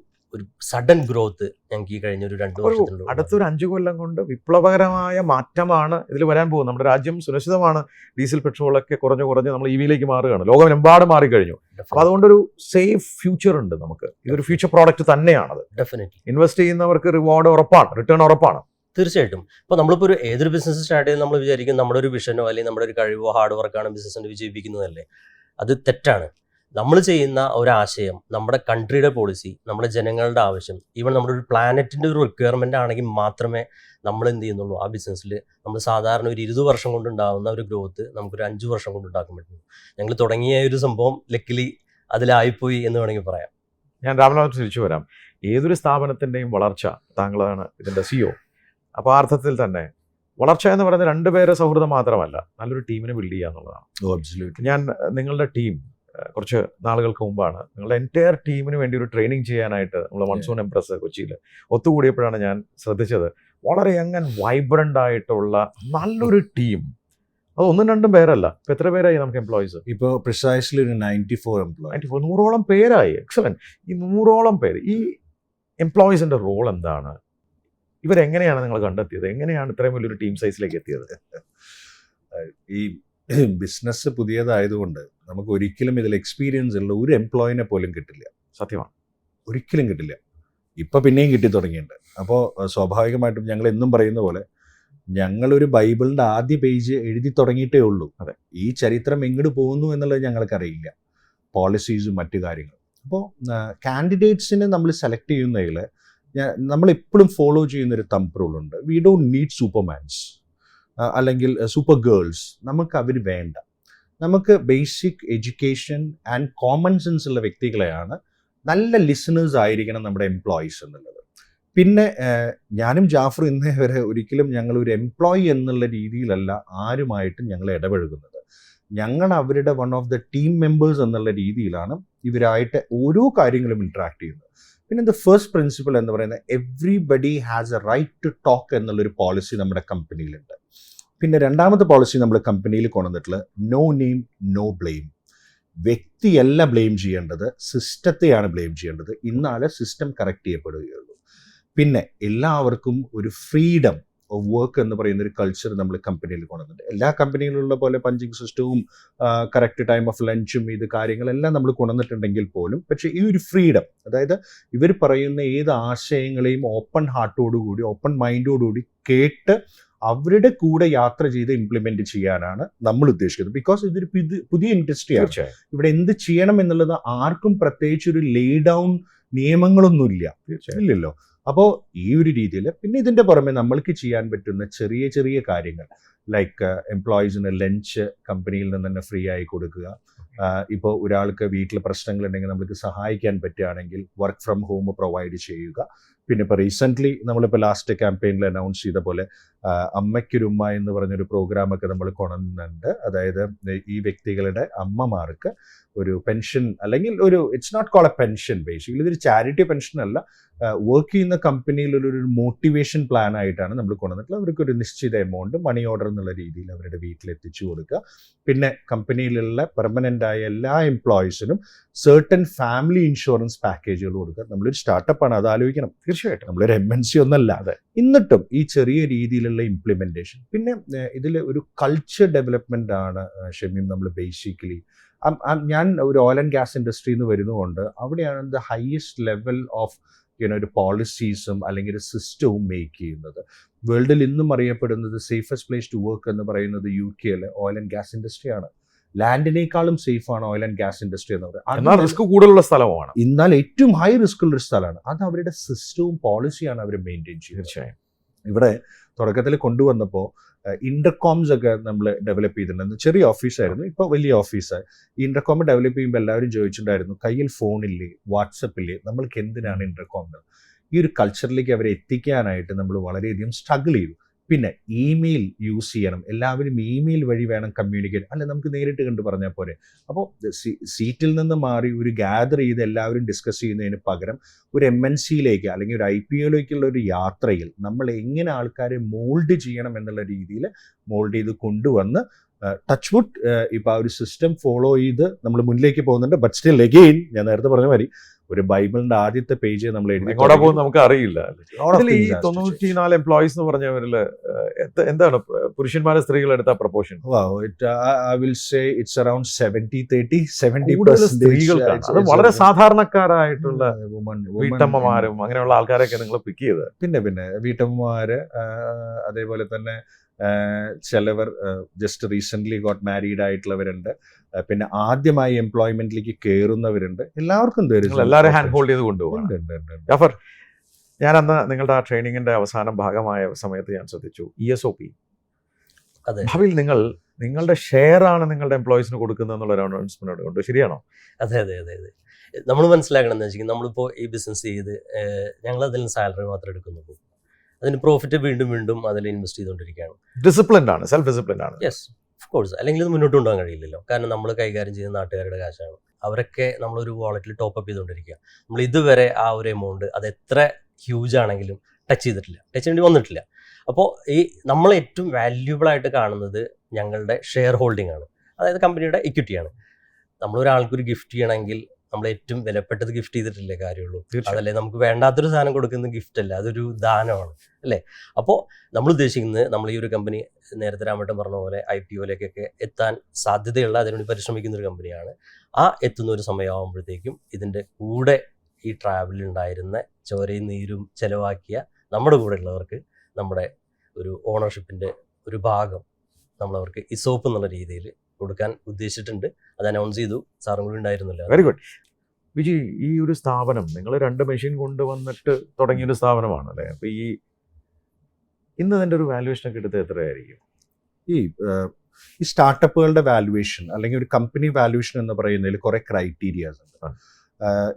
സഡൻ ഗ്രോത്ത് ഞങ്ങൾക്ക് ഈ കഴിഞ്ഞ ഒരു 2 വർഷത്തിലുള്ള അടുത്തൊരു 5 കൊല്ലം കൊണ്ട് വിപ്ലവകരമായ മാറ്റമാണ് ഇതിൽ വരാൻ പോകുന്നത്. നമ്മുടെ രാജ്യം സുരക്ഷിതമാണ്. ഡീസൽ പെട്രോളൊക്കെ കുറഞ്ഞ് നമ്മൾ EVയിലേക്ക് മാറുകയാണ്. ലോകമെമ്പാടും മാറിക്കഴിഞ്ഞു. അപ്പോൾ അതുകൊണ്ടൊരു സേഫ് ഫ്യൂച്ചർ ഉണ്ട് നമുക്ക്. ഇതൊരു ഫ്യൂച്ചർ പ്രോഡക്റ്റ് തന്നെയാണത്. ഡെഫിനറ്റ്ലി ഇൻവെസ്റ്റ് ചെയ്യുന്നവർക്ക് റിവാർഡ് ഉറപ്പാണ്, റിട്ടേൺ ഉറപ്പാണ്. തീർച്ചയായിട്ടും. ഇപ്പോൾ നമ്മളിപ്പോൾ ഏതൊരു ബിസിനസ് സ്റ്റാർട്ട് ചെയ്ത് നമ്മൾ വിചാരിക്കും നമ്മുടെ ഒരു വിഷനോ അല്ലെങ്കിൽ നമ്മുടെ ഒരു കഴിവോ ഹാർഡ് വർക്കാണ് ബിസിനസ്സിനെ വിജയിപ്പിക്കുന്നതല്ലേ. അത് തെറ്റാണ്. നമ്മൾ ചെയ്യുന്ന ഒരാശയം, നമ്മുടെ കൺട്രിയുടെ പോളിസി, നമ്മുടെ ജനങ്ങളുടെ ആവശ്യം, ഈവൻ നമ്മുടെ ഒരു പ്ലാനറ്റിൻ്റെ ഒരു റിക്വയർമെൻ്റ് ആണെങ്കിൽ മാത്രമേ നമ്മൾ എന്ത് ചെയ്യുന്നുള്ളൂ ആ ബിസിനസ്സിൽ നമ്മൾ സാധാരണ ഒരു 20 വർഷം കൊണ്ടുണ്ടാകുന്ന ഒരു ഗ്രോത്ത് നമുക്കൊരു 5 വർഷം കൊണ്ട് ഉണ്ടാക്കാൻ പറ്റുന്നു. ഞങ്ങൾ തുടങ്ങിയ ഒരു സംഭവം ലക്കിലി അതിലായിപ്പോയി എന്ന് വേണമെങ്കിൽ പറയാം. ഞാൻ രാമനാഥ് തിരിച്ചു വരാം. ഏതൊരു സ്ഥാപനത്തിൻ്റെയും വളർച്ച, താങ്കളാണ് ഇതിൻ്റെ CEO. അപ്പോൾ ആ അർത്ഥത്തിൽ തന്നെ വളർച്ച എന്ന് പറയുന്നത് 2 പേരെ സൗഹൃദം മാത്രമല്ല, നല്ലൊരു ടീമിനെ ബിൽഡ് ചെയ്യുക എന്നുള്ളതാണ്. ഞാൻ നിങ്ങളുടെ ടീം കുറച്ച് നാളുകൾക്ക് മുമ്പാണ് നിങ്ങളുടെ എൻറ്റയർ ടീമിന് വേണ്ടി ഒരു ട്രെയിനിങ് ചെയ്യാനായിട്ട് നമ്മൾ മൺസൂൺ എംപ്രസ് കൊച്ചിയിൽ ഒത്തുകൂടിയപ്പോഴാണ് ഞാൻ ശ്രദ്ധിച്ചത്. വളരെ യങ് ആൻഡ് വൈബ്രൻ്റ് ആയിട്ടുള്ള നല്ലൊരു ടീം. അത് 1-2 പേരല്ല. ഇപ്പം എത്ര പേരായി നമുക്ക് എംപ്ലോയീസ്? ഇപ്പോൾ പ്രിസൈസ്ലി ഒരു 94 എംപ്ലോയീസ്. 100ഓളം പേരായി. എക്സലന്റ്. ഈ 100ഓളം പേര്, ഈ എംപ്ലോയീസിൻ്റെ റോൾ എന്താണ്? ഇവരെങ്ങനെയാണ് നിങ്ങൾ കണ്ടെത്തിയത്? എങ്ങനെയാണ് ഇത്രയും വലിയൊരു ടീം സൈസിലേക്ക് എത്തിയത്? ഈ ബിസിനസ് പുതിയതായതുകൊണ്ട് നമുക്ക് ഒരിക്കലും ഇതിൽ എക്സ്പീരിയൻസ് ഉള്ള ഒരു എംപ്ലോയിനെ പോലും കിട്ടില്ല. സത്യമാണ്, ഒരിക്കലും കിട്ടില്ല. ഇപ്പം പിന്നെയും കിട്ടി തുടങ്ങിയിട്ടുണ്ട്. അപ്പോൾ സ്വാഭാവികമായിട്ടും ഞങ്ങൾ എന്നും പറയുന്ന പോലെ ഞങ്ങളൊരു ബൈബിളിൻ്റെ ആദ്യ പേജ് എഴുതി തുടങ്ങിയിട്ടേ ഉള്ളൂ. അതെ, ഈ ചരിത്രം എങ്ങോട്ട് പോകുന്നു എന്നുള്ളത് ഞങ്ങൾക്കറിയില്ല, പോളിസീസും മറ്റു കാര്യങ്ങളും. അപ്പോൾ കാൻഡിഡേറ്റ്സിനെ നമ്മൾ സെലക്ട് ചെയ്യുന്നതിൽ നമ്മളെപ്പോഴും ഫോളോ ചെയ്യുന്നൊരു തമ്പ് റൂളുണ്ട്. വി ഡോണ്ട് നീഡ് സൂപ്പർമാൻസ് അല്ലെങ്കിൽ സൂപ്പർ ഗേൾസ്. നമുക്ക് അവർ വേണ്ട. നമുക്ക് basic education and common sense ഉള്ള വ്യക്തികളെയാണ്, നല്ല ലിസണേഴ്സ് ആയിരിക്കണം നമ്മുടെ എംപ്ലോയീസ് എന്നുള്ളത്. പിന്നെ ഞാനും ജാഫറും ഇന്നേ വരെ ഒരിക്കലും ഞങ്ങളൊരു എംപ്ലോയി എന്നുള്ള രീതിയിലല്ല ആരുമായിട്ടും ഞങ്ങൾ ഇടപഴകുന്നത്. ഞങ്ങൾ അവരുടെ one of the team members എന്നുള്ള രീതിയിലാണ് ഇവരായിട്ട് ഓരോ കാര്യങ്ങളും ഇൻട്രാക്ട് ചെയ്യുന്നത്. പിന്നെ ദ ഫസ്റ്റ് പ്രിൻസിപ്പിൾ എന്ന് പറയുന്നത് everybody has a right to talk എന്നുള്ളൊരു പോളിസി നമ്മുടെ കമ്പനിയിലുണ്ട്. പിന്നെ രണ്ടാമത്തെ പോളിസി നമ്മൾ കമ്പനിയിൽ കൊണ്ടുവന്നിട്ടുള്ള നോ നെയിം നോ ബ്ലെയിം. വ്യക്തിയല്ല ബ്ലെയിം ചെയ്യേണ്ടത്, സിസ്റ്റത്തെയാണ് ബ്ലെയിം ചെയ്യേണ്ടത്. ഇന്നാലെ സിസ്റ്റം കറക്റ്റ് ചെയ്യപ്പെടുകയുള്ളൂ. പിന്നെ എല്ലാവർക്കും ഒരു ഫ്രീഡം ഓഫ് വർക്ക് എന്ന് പറയുന്ന ഒരു കൾച്ചർ നമ്മൾ കമ്പനിയിൽ കൊണ്ടുവന്നിട്ടുണ്ട്. എല്ലാ കമ്പനിയിലുള്ള പോലെ പഞ്ചിങ് സിസ്റ്റവും കറക്റ്റ് ടൈം ഓഫ് ലഞ്ചും ഇത് കാര്യങ്ങളെല്ലാം നമ്മൾ കൊണ്ടുവന്നിട്ടുണ്ടെങ്കിൽ പോലും, പക്ഷേ ഈ ഒരു ഫ്രീഡം, അതായത് ഇവർ പറയുന്ന ഏത് ആശയങ്ങളെയും ഓപ്പൺ ഹാർട്ടോടുകൂടി ഓപ്പൺ മൈൻഡോടുകൂടി കേട്ട് അവരുടെ കൂടെ യാത്ര ചെയ്ത് ഇംപ്ലിമെന്റ് ചെയ്യാനാണ് നമ്മൾ ഉദ്ദേശിക്കുന്നത്. ബിക്കോസ് ഇതൊരു പുതിയ ഇൻഡസ്ട്രിയാണ്. ഇവിടെ എന്ത് ചെയ്യണം എന്നുള്ളത് ആർക്കും പ്രത്യേകിച്ച് ഒരു ലേ ഡൗൺ നിയമങ്ങളൊന്നുമില്ല, ഇല്ലല്ലോ. അപ്പോൾ ഈ ഒരു രീതിയിൽ പിന്നെ ഇതിൻ്റെ പുറമെ നമ്മൾക്ക് ചെയ്യാൻ പറ്റുന്ന ചെറിയ ചെറിയ കാര്യങ്ങൾ, ലൈക്ക് എംപ്ലോയീസിന് ലഞ്ച് കമ്പനിയിൽ നിന്ന് തന്നെ ഫ്രീ ആയി കൊടുക്കുക. ഇപ്പോൾ ഒരാൾക്ക് വീട്ടിൽ പ്രശ്നങ്ങളുണ്ടെങ്കിൽ നമുക്ക് സഹായിക്കാൻ പറ്റുകയാണെങ്കിൽ വർക്ക് ഫ്രം ഹോം പ്രൊവൈഡ് ചെയ്യുക. പിന്നെ ഇപ്പോൾ റീസെൻ്റ്ലി നമ്മളിപ്പോൾ ലാസ്റ്റ് ക്യാമ്പയിനിൽ അനൗൺസ് ചെയ്ത പോലെ അമ്മയ്ക്കൊരുമ്മ എന്ന് പറഞ്ഞൊരു പ്രോഗ്രാമൊക്കെ നമ്മൾ കൊണ്ടുവന്നുണ്ട്. അതായത് ഈ വ്യക്തികളുടെ അമ്മമാർക്ക് ഒരു പെൻഷൻ, അല്ലെങ്കിൽ ഒരു it's not call a pension, basically ഇതൊരു ചാരിറ്റി പെൻഷൻ അല്ല, വർക്ക് ചെയ്യുന്ന കമ്പനിയിൽ ഒരു മോട്ടിവേഷൻ പ്ലാൻ ആയിട്ടാണ് നമ്മൾ കൊണ്ടുവന്നിട്ടുള്ളത്. അവർക്ക് ഒരു നിശ്ചിത എമൗണ്ട് മണി ഓർഡർ എന്നുള്ള രീതിയിൽ അവരുടെ വീട്ടിൽ എത്തിച്ചു കൊടുക്കുക. പിന്നെ കമ്പനിയിലുള്ള പെർമനൻ്റ് ആയ എല്ലാ എംപ്ലോയീസിനും certain ഫാമിലി ഇൻഷുറൻസ് പാക്കേജുകൾ കൊടുക്കുക. നമ്മളൊരു സ്റ്റാർട്ടപ്പാണ്, അത് ആലോചിക്കണം. തീർച്ചയായിട്ടും നമ്മളൊരു MNC ഒന്നല്ല. എന്നിട്ടും ഈ ചെറിയ രീതിയിലുള്ള ഇംപ്ലിമെൻറ്റേഷൻ, പിന്നെ ഇതിൽ ഒരു കൾച്ചർ ഡെവലപ്മെൻ്റ് ആണ് ഷമീം. നമ്മൾ ബേസിക്കലി ഞാൻ ഒരു ഓയിൽ ആൻഡ് ഗ്യാസ് ഇൻഡസ്ട്രിയിൽ നിന്ന് വരുന്നതുകൊണ്ട് അവിടെയാണ് ദ ഹയസ്റ്റ് ലെവൽ ഓഫ് ഒരു പോളിസീസും അല്ലെങ്കിൽ ഒരു സിസ്റ്റവും മേക്ക് ചെയ്യുന്നത്. വേൾഡിൽ ഇന്നും അറിയപ്പെടുന്നത് സേഫസ്റ്റ് പ്ലേസ് ടു വർക്ക് എന്ന് പറയുന്നത് UK-യിലെ ഓയിൽ ആൻഡ് ഗ്യാസ് ഇൻഡസ്ട്രിയാണ്. ലാൻഡിനേക്കാളും സേഫ് ആണ് ഓയിൽ ആൻഡ് ഗ്യാസ് ഇൻഡസ്ട്രി എന്ന് പറയുന്നത്. റിസ്ക് കൂടുതലുള്ള സ്ഥലമാണ്, എന്നാൽ ഏറ്റവും ഹൈ റിസ്ക് ഉള്ള ഒരു സ്ഥലമാണ്. അത് അവരുടെ സിസ്റ്റവും പോളിസിയാണ് അവർ മെയിൻറ്റെയിൻ ചെയ്യുന്നത്. തീർച്ചയായും ഇവിടെ തുടക്കത്തിൽ കൊണ്ടുവന്നപ്പോൾ ഇന്റർകോംസ് ഒക്കെ നമ്മൾ ഡെവലപ്പ് ചെയ്തിട്ടുണ്ട്. ചെറിയ ഓഫീസായിരുന്നു, ഇപ്പോൾ വലിയ ഓഫീസായി. ഈ ഇന്റർകോം ഡെവലപ്പ് ചെയ്യുമ്പോൾ എല്ലാവരും ചോദിച്ചിട്ടുണ്ടായിരുന്നു, കയ്യിൽ ഫോണില്ലേ, വാട്സപ്പില്ലേ, നമ്മൾക്ക് എന്തിനാണ് ഇന്റർകോം? ഈ ഒരു കൾച്ചറിലേക്ക് അവരെ എത്തിക്കാനായിട്ട് നമ്മൾ വളരെയധികം സ്ട്രഗിൾ ചെയ്തു. പിന്നെ ഇമെയിൽ യൂസ് ചെയ്യണം, എല്ലാവരും ഇമെയിൽ വഴി വേണം കമ്മ്യൂണിക്കേറ്റ്, അല്ല നമുക്ക് നേരിട്ട് കണ്ട് പറഞ്ഞാൽ പോരെ. അപ്പോൾ സീറ്റിൽ നിന്ന് മാറി ഒരു ഗ്യാദർ ചെയ്ത് എല്ലാവരും ഡിസ്കസ് ചെയ്യുന്നതിന് പകരം ഒരു MNC-യിലേക്ക് അല്ലെങ്കിൽ ഒരു IPO-യിലേക്കുള്ള ഒരു യാത്രയിൽ നമ്മൾ എങ്ങനെ ആൾക്കാരെ മോൾഡ് ചെയ്യണം എന്നുള്ള രീതിയിൽ മോൾഡ് ചെയ്ത് കൊണ്ടുവന്ന് ടച്ച് വുഡ് ഇപ്പോൾ ആ ഒരു സിസ്റ്റം ഫോളോ ചെയ്ത് നമ്മൾ മുന്നിലേക്ക് പോകുന്നുണ്ട്. ബട്ട് സ്റ്റിൽ അഗെയിൻ ഞാൻ നേരത്തെ പറഞ്ഞ മാതിരി ഒരു ബൈബിളിന്റെ ആദ്യത്തെ പേജ് നമ്മൾ എങ്ങോട്ടാ പോകുന്നത് നമുക്ക് അറിയില്ല. ഈ 94 എംപ്ലോയീസ് എന്ന് പറഞ്ഞവരില് എന്താണ് പുരുഷന്മാരെ സ്ത്രീകൾ എടുത്ത proportion? I will say it's around 70-30. 70% സ്ത്രീകൾക്കാണ്. അത് വളരെ സാധാരണക്കാരായിട്ടുള്ള വീട്ടമ്മമാരും അങ്ങനെയുള്ള ആൾക്കാരൊക്കെ നിങ്ങൾ പിക്ക് ചെയ്ത്. പിന്നെ വീട്ടമ്മമാര്, അതേപോലെ തന്നെ ചിലവർ ജസ്റ്റ് റീസെൻ്റ്ലി ഗോട്ട് മാരീഡ് ആയിട്ടുള്ളവരുണ്ട്, പിന്നെ ആദ്യമായി എംപ്ലോയ്മെന്റിലേക്ക് കയറുന്നവരുണ്ട്. എല്ലാവർക്കും എല്ലാവരും ഹാൻഡ് ഹോൾഡ് ചെയ്ത് കൊണ്ടുപോകും. ജാഫർ, ഞാൻ അന്ന് നിങ്ങളുടെ ആ ട്രെയിനിങ്ങിന്റെ അവസാന ഭാഗമായ സമയത്ത് ഞാൻ ശ്രദ്ധിച്ചു ESOP. ഭാവിയിൽ നിങ്ങളുടെ ഷെയർ ആണ് നിങ്ങളുടെ എംപ്ലോയീസിന് കൊടുക്കുന്നത് എന്നുള്ള അനൗൺസ്മെന്റ് ഉണ്ട്, ശരിയാണോ? അതെ. നമ്മൾ മനസ്സിലാക്കണം എന്ന് വെച്ചാൽ നമ്മളിപ്പോൾ ഈ ബിസിനസ് ചെയ്ത് ഞങ്ങൾ അതിൽ സാലറി മാത്രമേ എടുക്കുന്നുള്ളൂ. അതിന് പ്രോഫിറ്റ് വീണ്ടും അതിൽ ഇൻവെസ്റ്റ് ചെയ്തുകൊണ്ടിരിക്കുകയാണ്. ഡിസിപ്ലിൻഡ് ആണ്, സെൽഫ് ഡിസിപ്ലിൻഡ് ആണ്. Yes, of course. അല്ലെങ്കിൽ ഇത് മുന്നോട്ട് കൊണ്ടുപോകാൻ കഴിയില്ലല്ലോ. കാരണം നമ്മൾ കൈകാര്യം ചെയ്യുന്ന നാട്ടുകാരുടെ കാശാണ്. അവരൊക്കെ നമ്മളൊരു വാളറ്റിൽ ടോപ്പ് അപ്പ് ചെയ്തുകൊണ്ടിരിക്കുക. നമ്മൾ ഇതുവരെ ആ ഒരു എമൗണ്ട് അത് എത്ര ഹ്യൂജ് ആണെങ്കിലും ടച്ച് ചെയ്യേണ്ടി വന്നിട്ടില്ല. അപ്പോൾ ഈ നമ്മൾ ഏറ്റവും വാല്യൂബിൾ ആയിട്ട് കാണുന്നത് ഞങ്ങളുടെ ഷെയർ ഹോൾഡിംഗ് ആണ്, അതായത് കമ്പനിയുടെ ഇക്വിറ്റിയാണ്. നമ്മളൊരാൾക്കൊരു ഗിഫ്റ്റ് ചെയ്യണമെങ്കിൽ നമ്മൾ ഏറ്റവും വിലപ്പെട്ടത് ഗിഫ്റ്റ് ചെയ്തിട്ടില്ലേ കാര്യമുള്ളൂ. അതല്ലേ നമുക്ക് വേണ്ടാത്തൊരു സാധനം കൊടുക്കുന്ന ഗിഫ്റ്റ് അല്ല, അതൊരു ദാനമാണ് അല്ലേ. അപ്പോൾ നമ്മൾ ഉദ്ദേശിക്കുന്നത് നമ്മൾ ഈ ഒരു കമ്പനി നേരത്തെ രാമേട്ടൻ പറഞ്ഞ പോലെ IPO-യിലേക്കൊക്കെ എത്താൻ സാധ്യതയുള്ള അതിനുവേണ്ടി പരിശ്രമിക്കുന്ന ഒരു കമ്പനിയാണ്. ആ എത്തുന്ന ഒരു സമയമാകുമ്പോഴത്തേക്കും ഇതിൻ്റെ കൂടെ ഈ ട്രാവലിൽ ഉണ്ടായിരുന്ന ചോരയും നീരും ചെലവാക്കിയ നമ്മുടെ കൂടെ ഉള്ളവർക്ക് നമ്മുടെ ഒരു ഓണർഷിപ്പിൻ്റെ ഒരു ഭാഗം നമ്മളവർക്ക് ESOP എന്നുള്ള രീതിയിൽ കൊടുക്കാൻ ഉദ്ദേശിച്ചിട്ടുണ്ട്. അത് അനൗൺസ് ചെയ്തു, സാറും കൂടി ഉണ്ടായിരുന്നില്ല. Very good. വിജി, ഈ ഒരു സ്ഥാപനം നിങ്ങൾ 2 മെഷീൻ കൊണ്ടുവന്നിട്ട് തുടങ്ങിയൊരു സ്ഥാപനമാണ് അല്ലേ? അപ്പോൾ ഇന്ന് അതിൻ്റെ ഒരു വാല്യുവേഷൻ ഒക്കെ എടുത്ത് എത്രയായിരിക്കും? ഈ സ്റ്റാർട്ടപ്പുകളുടെ വാല്യുവേഷൻ അല്ലെങ്കിൽ ഒരു കമ്പനി വാല്യുവേഷൻ എന്ന് പറയുന്നതിൽ കുറേ ക്രൈറ്റീരിയാസ് ഉണ്ട്.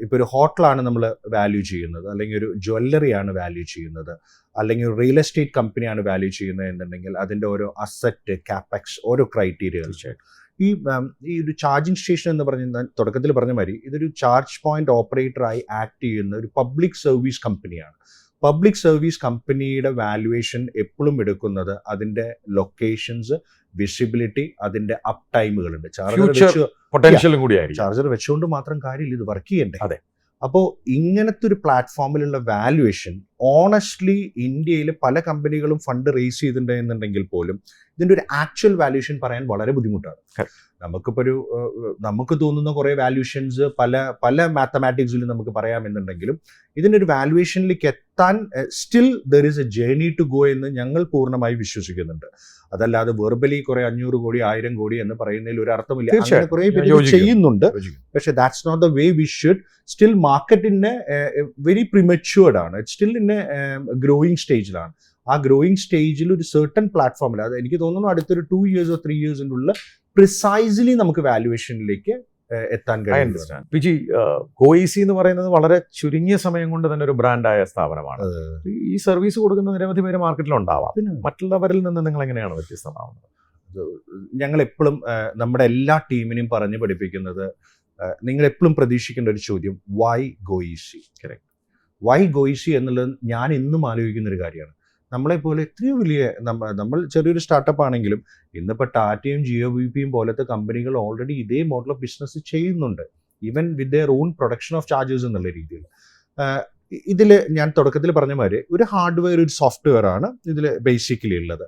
ഇപ്പോൾ ഒരു ഹോട്ടലാണ് നമ്മൾ വാല്യൂ ചെയ്യുന്നത്, അല്ലെങ്കിൽ ഒരു ജ്വല്ലറിയാണ് വാല്യൂ ചെയ്യുന്നത്, അല്ലെങ്കിൽ ഒരു റിയൽ എസ്റ്റേറ്റ് കമ്പനിയാണ് വാല്യൂ ചെയ്യുന്നത് എന്നുണ്ടെങ്കിൽ അതിൻ്റെ ഓരോ അസറ്റ്, കാപ്പെക്സ്, ഓരോ ക്രൈറ്റീരിയകൾ. ഈ ഒരു ചാർജിങ് സ്റ്റേഷൻ എന്ന് പറഞ്ഞ തുടക്കത്തിൽ പറഞ്ഞ മാതിരി ഇതൊരു ചാർജ് പോയിന്റ് ഓപ്പറേറ്ററായി ആക്ട് ചെയ്യുന്ന ഒരു പബ്ലിക് സർവീസ് കമ്പനിയാണ്. പബ്ലിക് സർവീസ് കമ്പനിയുടെ വാല്യുവേഷൻ എപ്പോഴും എടുക്കുന്നത് അതിന്റെ ലൊക്കേഷൻസ്, വിസിബിലിറ്റി, അതിന്റെ അപ് ടൈമുകളുണ്ട്. Future പൊട്ടൻഷ്യലും കൂടിയായിരിക്കും. ചാർജർ വെച്ചുകൊണ്ട് മാത്രം കാര്യമില്ല, ഇത് വർക്ക് ചെയ്യണ്ടേ. അതെ. അപ്പോൾ ഇങ്ങനത്തെ ഒരു പ്ലാറ്റ്ഫോമിലുള്ള വാല്യുവേഷൻ ഓണസ്റ്റ്ലി ഇന്ത്യയിൽ പല കമ്പനികളും ഫണ്ട് റേസ് ചെയ്തിട്ടുണ്ടെന്നുണ്ടെങ്കിൽ പോലും ഇതിന്റെ ഒരു ആക്ച്വൽ വാല്യുവേഷൻ പറയാൻ വളരെ ബുദ്ധിമുട്ടാണ്. നമുക്കിപ്പോൾ നമുക്ക് തോന്നുന്ന കുറേ വാല്യുവേഷൻസ് പല മാത്തമാറ്റിക്സിലും നമുക്ക് പറയാമെന്നുണ്ടെങ്കിലും ഇതിൻ്റെ ഒരു വാല്യുവേഷനിലേക്ക് എത്താൻ still there is a journey to go എന്ന് ഞങ്ങൾ പൂർണ്ണമായി വിശ്വസിക്കുന്നുണ്ട്. അതല്ലാതെ വെർബലി കുറെ 500 കോടി 1000 കോടി എന്ന് പറയുന്നതിൽ ഒരു അർത്ഥമില്ല. അങ്ങനെ കുറെ പേര് ചെയ്യുന്നുണ്ട്, പക്ഷെ that's not the way we should. Still മാർക്കറ്റിന് വെരി പ്രിമച്യൂർഡ് ആണ്, സ്റ്റിൽ ഇൻ ഗ്രോയിങ് സ്റ്റേജിലാണ്. ആ ഗ്രോയിങ് സ്റ്റേജിൽ ഒരു സർട്ടൺ പ്ലാറ്റ്ഫോമിൽ, അത് എനിക്ക് തോന്നുന്നു അടുത്തൊരു 2 years or 3 years പ്രിസൈസ്ലി നമുക്ക് വാല്യുവേഷനിലേക്ക് എത്താൻ കഴിയും. വിജി, ഗോയിസി എന്ന് പറയുന്നത് വളരെ ചുരുങ്ങിയ സമയം കൊണ്ട് തന്നെ ഒരു ബ്രാൻഡായ സ്ഥാപനമാണ്. ഈ സർവീസ് കൊടുക്കുന്ന നിരവധി പേര് മാർക്കറ്റിലുണ്ടാവാം. മറ്റുള്ളവരിൽ നിന്ന് നിങ്ങൾ എങ്ങനെയാണ് വ്യത്യസ്തമാവുന്നത്? ഞങ്ങൾ എപ്പോഴും നമ്മുടെ എല്ലാ ടീമിനെയും പറഞ്ഞു പഠിപ്പിക്കുന്നത്, നിങ്ങൾ എപ്പോഴും പ്രതീക്ഷിക്കേണ്ട ഒരു ചോദ്യം, വൈ ഗോയിസി? കറക്റ്റ്. വൈ ഗോയിസി എന്നുള്ളത് ഞാൻ എന്നും ആലോചിക്കുന്ന ഒരു കാര്യമാണ്. നമ്മളെപ്പോലെ എത്രയോ വലിയ നമ്മൾ ചെറിയൊരു സ്റ്റാർട്ടപ്പ് ആണെങ്കിലും ഇന്നിപ്പോൾ ടാറ്റയും ജിഒബിപിയും പോലത്തെ കമ്പനികൾ ഓൾറെഡി ഇതേ മോഡൽ ഓഫ് ബിസിനസ് ചെയ്യുന്നുണ്ട്, even with their own production of chargers എന്നുള്ള രീതിയിൽ. ഇതിൽ ഞാൻ തുടക്കത്തിൽ പറഞ്ഞ മാതിരി ഒരു ഹാർഡ്വെയർ, ഒരു സോഫ്റ്റ്വെയർ ആണ് ഇതിൽ ബേസിക്കലി ഉള്ളത്.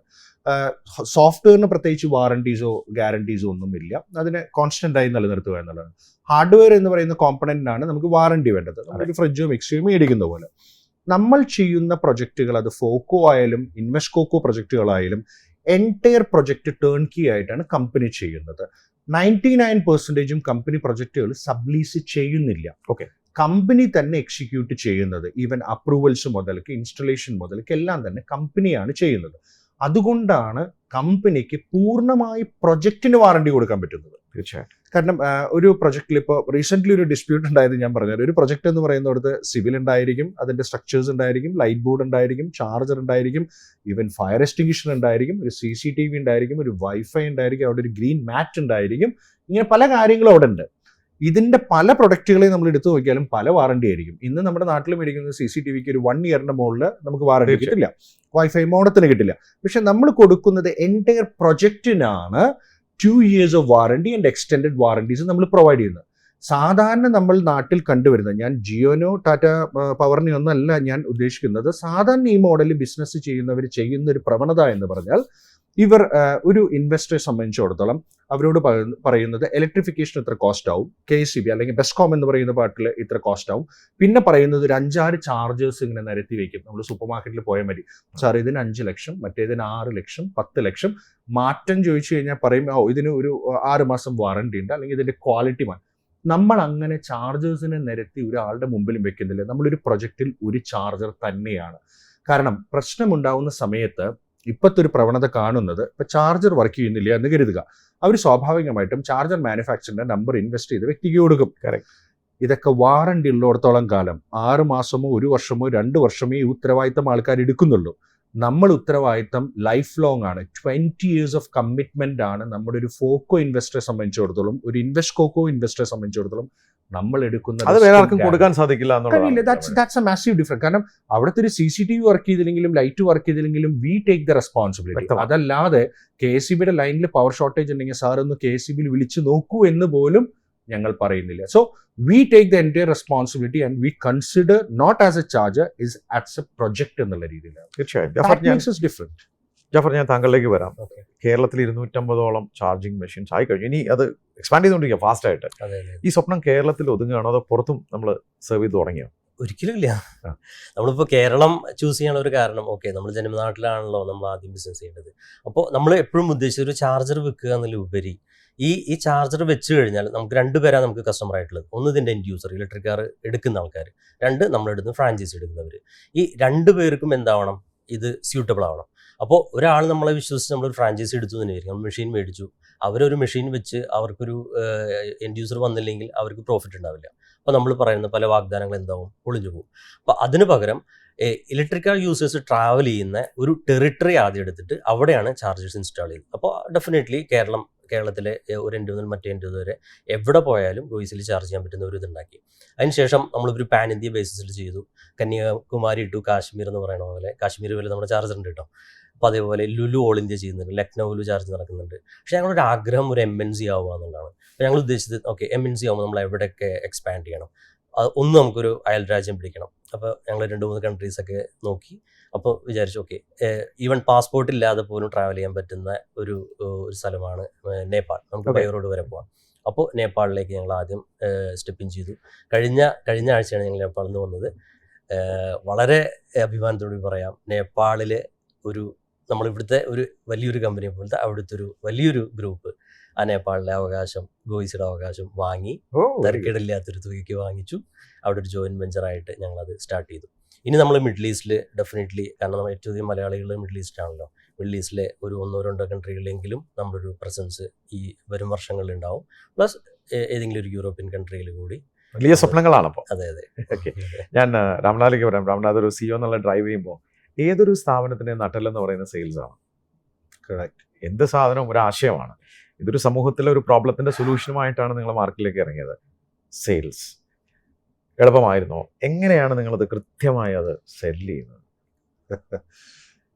സോഫ്റ്റ്വെയറിന് പ്രത്യേകിച്ച് വാറണ്ടീസോ ഗ്യാരണ്ടീസോ ഒന്നുമില്ല, അതിനെ കോൺസ്റ്റന്റ് ആയി നിലനിർത്തുക എന്നുള്ളതാണ്. ഹാർഡ്വെയർ എന്ന് പറയുന്ന കോമ്പണന്റിനാണ് നമുക്ക് വാറണ്ടി വേണ്ടത്. നമ്മളൊരു ഫ്രിഡ്ജോ മിക്സിയോ മേടിക്കുന്ന പോലെ നമ്മൾ ചെയ്യുന്ന പ്രൊജക്റ്റുകൾ, അത് ഫോക്കോ ആയാലും ഇൻവെസ്റ്റ്കോക്കോ പ്രൊജക്റ്റുകളായാലും എൻറ്റയർ പ്രൊജക്റ്റ് ടേൺ കീ ആയിട്ടാണ് കമ്പനി ചെയ്യുന്നത്. 99% കമ്പനി പ്രൊജക്റ്റുകൾ സബ്ലീസ് ചെയ്യുന്നില്ല. ഓക്കെ, കമ്പനി തന്നെ എക്സിക്യൂട്ട് ചെയ്യുന്നത്, ഈവൻ അപ്രൂവൽസ് മുതൽക്ക് ഇൻസ്റ്റലേഷൻ മുതൽക്ക് എല്ലാം തന്നെ കമ്പനിയാണ് ചെയ്യുന്നത്. അതുകൊണ്ടാണ് കമ്പനിക്ക് പൂർണ്ണമായി പ്രൊജക്റ്റിന് വാറണ്ടി കൊടുക്കാൻ പറ്റുന്നത്. തീർച്ചയായിട്ടും. കാരണം ഒരു പ്രൊജക്റ്റിൽ ഇപ്പോൾ റീസെൻ്റ്ലി ഒരു ഡിസ്പ്യൂട്ട് ഉണ്ടായത് ഞാൻ പറഞ്ഞത്, ഒരു പ്രൊജക്റ്റ് എന്ന് പറയുന്നിടത്ത് സിവിൽ ഉണ്ടായിരിക്കും, അതിൻ്റെ സ്ട്രക്ചേഴ്സ് ഉണ്ടായിരിക്കും, ലൈറ്റ് ബോർഡ് ഉണ്ടായിരിക്കും, ചാർജർ ഉണ്ടായിരിക്കും, ഈവൻ ഫയർ എക്സ്റ്റിങ്വിഷർ ഉണ്ടായിരിക്കും, ഒരു CCTV ഉണ്ടായിരിക്കും, ഒരു വൈഫൈ ഉണ്ടായിരിക്കും, അവിടെ ഒരു ഗ്രീൻ മാറ്റ് ഉണ്ടായിരിക്കും. ഇങ്ങനെ പല കാര്യങ്ങളും അവിടെ ഉണ്ട്. ഇതിൻ്റെ പല പ്രൊഡക്റ്റുകളെ നമ്മൾ എടുത്തു നോക്കിയാലും പല വാറണ്ടി ആയിരിക്കും. ഇന്ന് നമ്മുടെ നാട്ടിൽ മേടിക്കുന്ന CCTVക്ക് ഒരു 1 year മുകളിൽ നമുക്ക് വാറണ്ടി കിട്ടില്ല, വൈഫൈ മോഡത്തിന് കിട്ടില്ല. പക്ഷെ നമ്മൾ കൊടുക്കുന്നത് എൻറ്റയർ പ്രൊജക്റ്റിനാണ് 2 years of warranty and extended warranties നമ്മൾ പ്രൊവൈഡ് ചെയ്യുന്നത്. സാധാരണ നമ്മൾ നാട്ടിൽ കണ്ടുവരുന്നത്, ഞാൻ ജിയോനോ ടാറ്റ പവറിനെയോ ഒന്നല്ല ഞാൻ ഉദ്ദേശിക്കുന്നത്, സാധാരണ ഈ മോഡലിൽ ബിസിനസ് ചെയ്യുന്നവർ ചെയ്യുന്ന ഒരു പ്രവണത എന്ന് പറഞ്ഞാൽ, ഇവർ ഒരു ഇൻവെസ്റ്ററെ സംബന്ധിച്ചിടത്തോളം അവരോട് പറയുന്നത് ഇലക്ട്രിഫിക്കേഷൻ ഇത്ര കോസ്റ്റ് ആവും, KEB അല്ലെങ്കിൽ ബെസ്കോം എന്ന് പറയുന്ന പാർട്ടിൽ ഇത്ര കോസ്റ്റ് ആവും, പിന്നെ പറയുന്നത് ഒരു 5-6 ചാർജേഴ്സ് ഇങ്ങനെ നിരത്തി വയ്ക്കും. നമ്മൾ സൂപ്പർ മാർക്കറ്റിൽ പോയാൽ മതി, സാർ ഇതിന് 5 ലക്ഷം, മറ്റേതിന് 6 ലക്ഷം, 10 ലക്ഷം. മാറ്റം ചോദിച്ചു കഴിഞ്ഞാൽ പറയും, ഇതിന് ഒരു 6 മാസം വാറണ്ടി ഉണ്ട്, അല്ലെങ്കിൽ ഇതിന്റെ ക്വാളിറ്റി മാറ്റും. നമ്മൾ അങ്ങനെ ചാർജേഴ്സിനെ നിരത്തി ഒരാളുടെ മുമ്പിലും വെക്കുന്നില്ല. നമ്മളൊരു പ്രൊജക്റ്റിൽ ഒരു ചാർജർ തന്നെയാണ്. കാരണം പ്രശ്നമുണ്ടാവുന്ന സമയത്ത് ഇപ്പോഴത്തെ ഒരു പ്രവണത കാണുന്നത്, ഇപ്പം ചാർജർ വർക്ക് ചെയ്യുന്നില്ല എന്ന് കരുതുക, അവർ സ്വാഭാവികമായിട്ടും ചാർജർ മാനുഫാക്ചറിന്റെ നമ്പർ ഇൻവെസ്റ്റ് ചെയ്ത് വ്യക്തിക്ക് കൊടുക്കും. ഇതൊക്കെ വാറണ്ടി ഉള്ളിടത്തോളം കാലം 6 മാസമോ 1 വർഷമോ 2 വർഷമോ ഈ ഉത്തരവാദിത്തം ആൾക്കാർ എടുക്കുന്നുള്ളൂ. നമ്മൾ ഉത്തരവാദിത്തം ലൈഫ് ലോങ് ആണ്. 20 years ഓഫ് കമ്മിറ്റ്മെന്റ് ആണ് നമ്മുടെ ഒരു ഫോക്കോ ഇൻവെസ്റ്ററെ സംബന്ധിച്ചിടത്തോളം, ഒരു ഇൻവെസ്റ്റ്കോക്കോ ഇൻവെസ്റ്ററെ സംബന്ധിച്ചിടത്തോളം നമ്മൾ എടുക്കുന്നത്. അത് വേറെ ആർക്കും കൊടുക്കാൻ സാധിക്കില്ല. That's a massive difference. കാരണം അവിടുത്തെ ഒരു CCTV വർക്ക് ചെയ്തില്ലെങ്കിലും ലൈറ്റ് വർക്ക് ചെയ്തില്ലെങ്കിലും വി ടേക്ക് ദ റെസ്പോൺസിബിലിറ്റി. അതല്ലാതെ KEBയുടെ ലൈനിൽ പവർ ഷോർട്ടേജ് ഉണ്ടെങ്കിൽ സാർ ഒന്ന് KEBയിൽ വിളിച്ചു നോക്കൂ എന്ന് പോലും ഞങ്ങൾ പറയുന്നില്ല. So we take the entire responsibility and we consider not as a charger, is as a project എന്നുള്ള രീതിയിലാണ്. തീർച്ചയായും. ജാഫർ, ഞാൻ താങ്കളിലേക്ക് വരാം. കേരളത്തിൽ 250ഓളം ചാർജിങ് മെഷീൻസ് ആയി കഴിഞ്ഞു. ഇനി അത് എക്സ്പാൻഡ് ചെയ്തുകൊണ്ടിരിക്കുക ഫാസ്റ്റ് ആയിട്ട്. ഈ സ്വപ്നം കേരളത്തിൽ ഒതുങ്ങുകയാണോ അതോ പുറത്തും നമ്മൾ സെർവ് ചെയ്ത് തുടങ്ങിയോ? ഒരിക്കലും ഇല്ല. നമ്മളിപ്പോൾ കേരളം ചൂസ് ചെയ്യാനുള്ള ഒരു കാരണം, ഓക്കെ നമ്മൾ ജന്മനാട്ടിലാണല്ലോ നമ്മൾ ആദ്യം ബിസിനസ് ചെയ്യേണ്ടത്. അപ്പോൾ നമ്മൾ എപ്പോഴും ഉദ്ദേശിച്ചത് ഒരു ചാർജർ വെക്കുക എന്നതിലുപരി ഈ ചാർജർ വെച്ച് കഴിഞ്ഞാൽ നമുക്ക് 2 പേരാണ് നമുക്ക് കസ്റ്റമർ ആയിട്ടുള്ളത്. ഒന്ന് ഇതിൻ്റെ എൻഡ് യൂസർ, ഇലക്ട്രിക് കാർ എടുക്കുന്ന ആൾക്കാർ, 2 നമ്മളെടുത്ത് ഫ്രാഞ്ചൈസി എടുക്കുന്നവർ. ഈ 2 പേർക്കും എന്താവണം, ഇത് സ്യൂട്ടബിൾ ആവണം. അപ്പോൾ ഒരാൾ നമ്മളെ വിശ്വസിച്ച് നമ്മളൊരു ഫ്രാഞ്ചൈസി എടുത്തു തന്നെ ആയിരിക്കും. നമ്മൾ മെഷീൻ മേടിച്ചു, അവരൊരു മെഷീൻ വെച്ച് അവർക്കൊരു എൻഡ് യൂസർ വന്നില്ലെങ്കിൽ അവർക്ക് പ്രോഫിറ്റ് ഉണ്ടാവില്ല. അപ്പോൾ നമ്മൾ പറയുന്ന പല വാഗ്ദാനങ്ങൾ എന്താവും, പൊളിഞ്ഞു പോകും. അപ്പോൾ അതിന് പകരം ഇലക്ട്രിക് കാർ യൂസേഴ്സ് ട്രാവൽ ചെയ്യുന്ന ഒരു ടെറിട്ടറി ആദ്യം എടുത്തിട്ട് അവിടെയാണ് ചാർജേഴ്സ് ഇൻസ്റ്റാൾ ചെയ്യുന്നത്. അപ്പോൾ ഡെഫിനറ്റ്ലി കേരളത്തിലെ ഒരു എൻഡ് മുതൽ മറ്റേ എൻഡ് വരെ എവിടെ പോയാലും വോയിസിൽ ചാർജ് ചെയ്യാൻ പറ്റുന്ന ഒരു ഇതുണ്ടാക്കി. അതിനുശേഷം നമ്മളൊരു പാൻ ഇന്ത്യ ബേസിസിൽ ചെയ്തു. കന്യാകുമാരി ടു കാശ്മീർ എന്ന് പറയുന്ന പോലെ കാശ്മീർ വരെ നമ്മുടെ ചാർജർ ഉണ്ട് കേട്ടോ. അപ്പോൾ അതേപോലെ ലുലു ഓൾ ഇന്ത്യ ചെയ്യുന്നുണ്ട്, ലക്നൌവിൽ ചാർജ് നടക്കുന്നുണ്ട്. പക്ഷേ ഞങ്ങളൊരു ആഗ്രഹം ഒരു MNC ആവുക എന്നുള്ളതാണ്. അപ്പോൾ ഞങ്ങൾ ഉദ്ദേശിച്ചത് ഓക്കെ MNC ആകുമ്പോൾ നമ്മൾ എവിടെയൊക്കെ എക്സ്പാൻഡ് ചെയ്യണം, ഒന്ന് നമുക്കൊരു അയൽ രാജ്യം പിടിക്കണം. അപ്പോൾ ഞങ്ങൾ 2-3 കൺട്രീസൊക്കെ നോക്കി. അപ്പോൾ വിചാരിച്ചു ഓക്കെ ഈവൻ പാസ്പോർട്ട് ഇല്ലാതെ പോലും ട്രാവൽ ചെയ്യാൻ പറ്റുന്ന ഒരു സ്ഥലമാണ് നേപ്പാൾ. നമുക്ക് ബൈ റോഡ് വരെ പോകാം. അപ്പോൾ നേപ്പാളിലേക്ക് ഞങ്ങൾ ആദ്യം സ്റ്റെപ്പ് ഇൻ ചെയ്തു. കഴിഞ്ഞ ആഴ്ചയാണ് ഞങ്ങൾ നേപ്പാളിൽ നിന്ന് വന്നത്. വളരെ അഭിമാനത്തോട് പറയാം, നേപ്പാളിലെ നമ്മളിവിടുത്തെ ഒരു വലിയൊരു കമ്പനി പോലത്തെ അവിടുത്തെ ഒരു വലിയൊരു ഗ്രൂപ്പ് ആ നേപ്പാളിലെ അവകാശം, ഗോയിസിയുടെ അവകാശം വാങ്ങി തിരക്കേടില്ലാത്തൊരു തുകയ്ക്ക് വാങ്ങിച്ചു. അവിടെ ഒരു ജോയിൻറ്റ് വെഞ്ചറായിട്ട് ഞങ്ങളത് സ്റ്റാർട്ട് ചെയ്തു. ഇനി നമ്മൾ മിഡിൽ ഈസ്റ്റിൽ ഡെഫിനറ്റ്ലി, കാരണം നമ്മൾ ഏറ്റവും അധികം മലയാളികൾ മിഡിൽ ഈസ്റ്റാണല്ലോ, മിഡിൽ ഈസ്റ്റിലെ ഒരു 1-2 കൺട്രികളിലെങ്കിലും നമ്മളൊരു പ്രസൻസ് ഈ വരും വർഷങ്ങളിൽ ഉണ്ടാവും. പ്ലസ് ഏതെങ്കിലും ഒരു യൂറോപ്യൻ കൺട്രിയിൽ കൂടി. വലിയ സ്വപ്നങ്ങളാണ് അപ്പോൾ. അതെ. ഓക്കെ, ഞാൻ രാംനാഥിലേക്ക് പറയാം. രാംനാഥ് ഒരു CEO എന്നുള്ള ഡ്രൈവ് ചെയ്യുമ്പോൾ ഏതൊരു സ്ഥാപനത്തിൻ്റെ നട്ടെല്ലെന്ന് പറയുന്ന സെയിൽസ് ആണ്. കറക്റ്റ്. എന്ത് സാധനവും ഒരു ആശയമാണ്. ഇതൊരു സമൂഹത്തിലെ ഒരു പ്രോബ്ലത്തിൻ്റെ സൊല്യൂഷനുമായിട്ടാണ് നിങ്ങൾ മാർക്കറ്റിലേക്ക് ഇറങ്ങിയത്. സെയിൽസ് എളുപ്പമായിരുന്നോ? എങ്ങനെയാണ് നിങ്ങളത് കൃത്യമായി അത് സെല് ചെയ്യുന്നത്?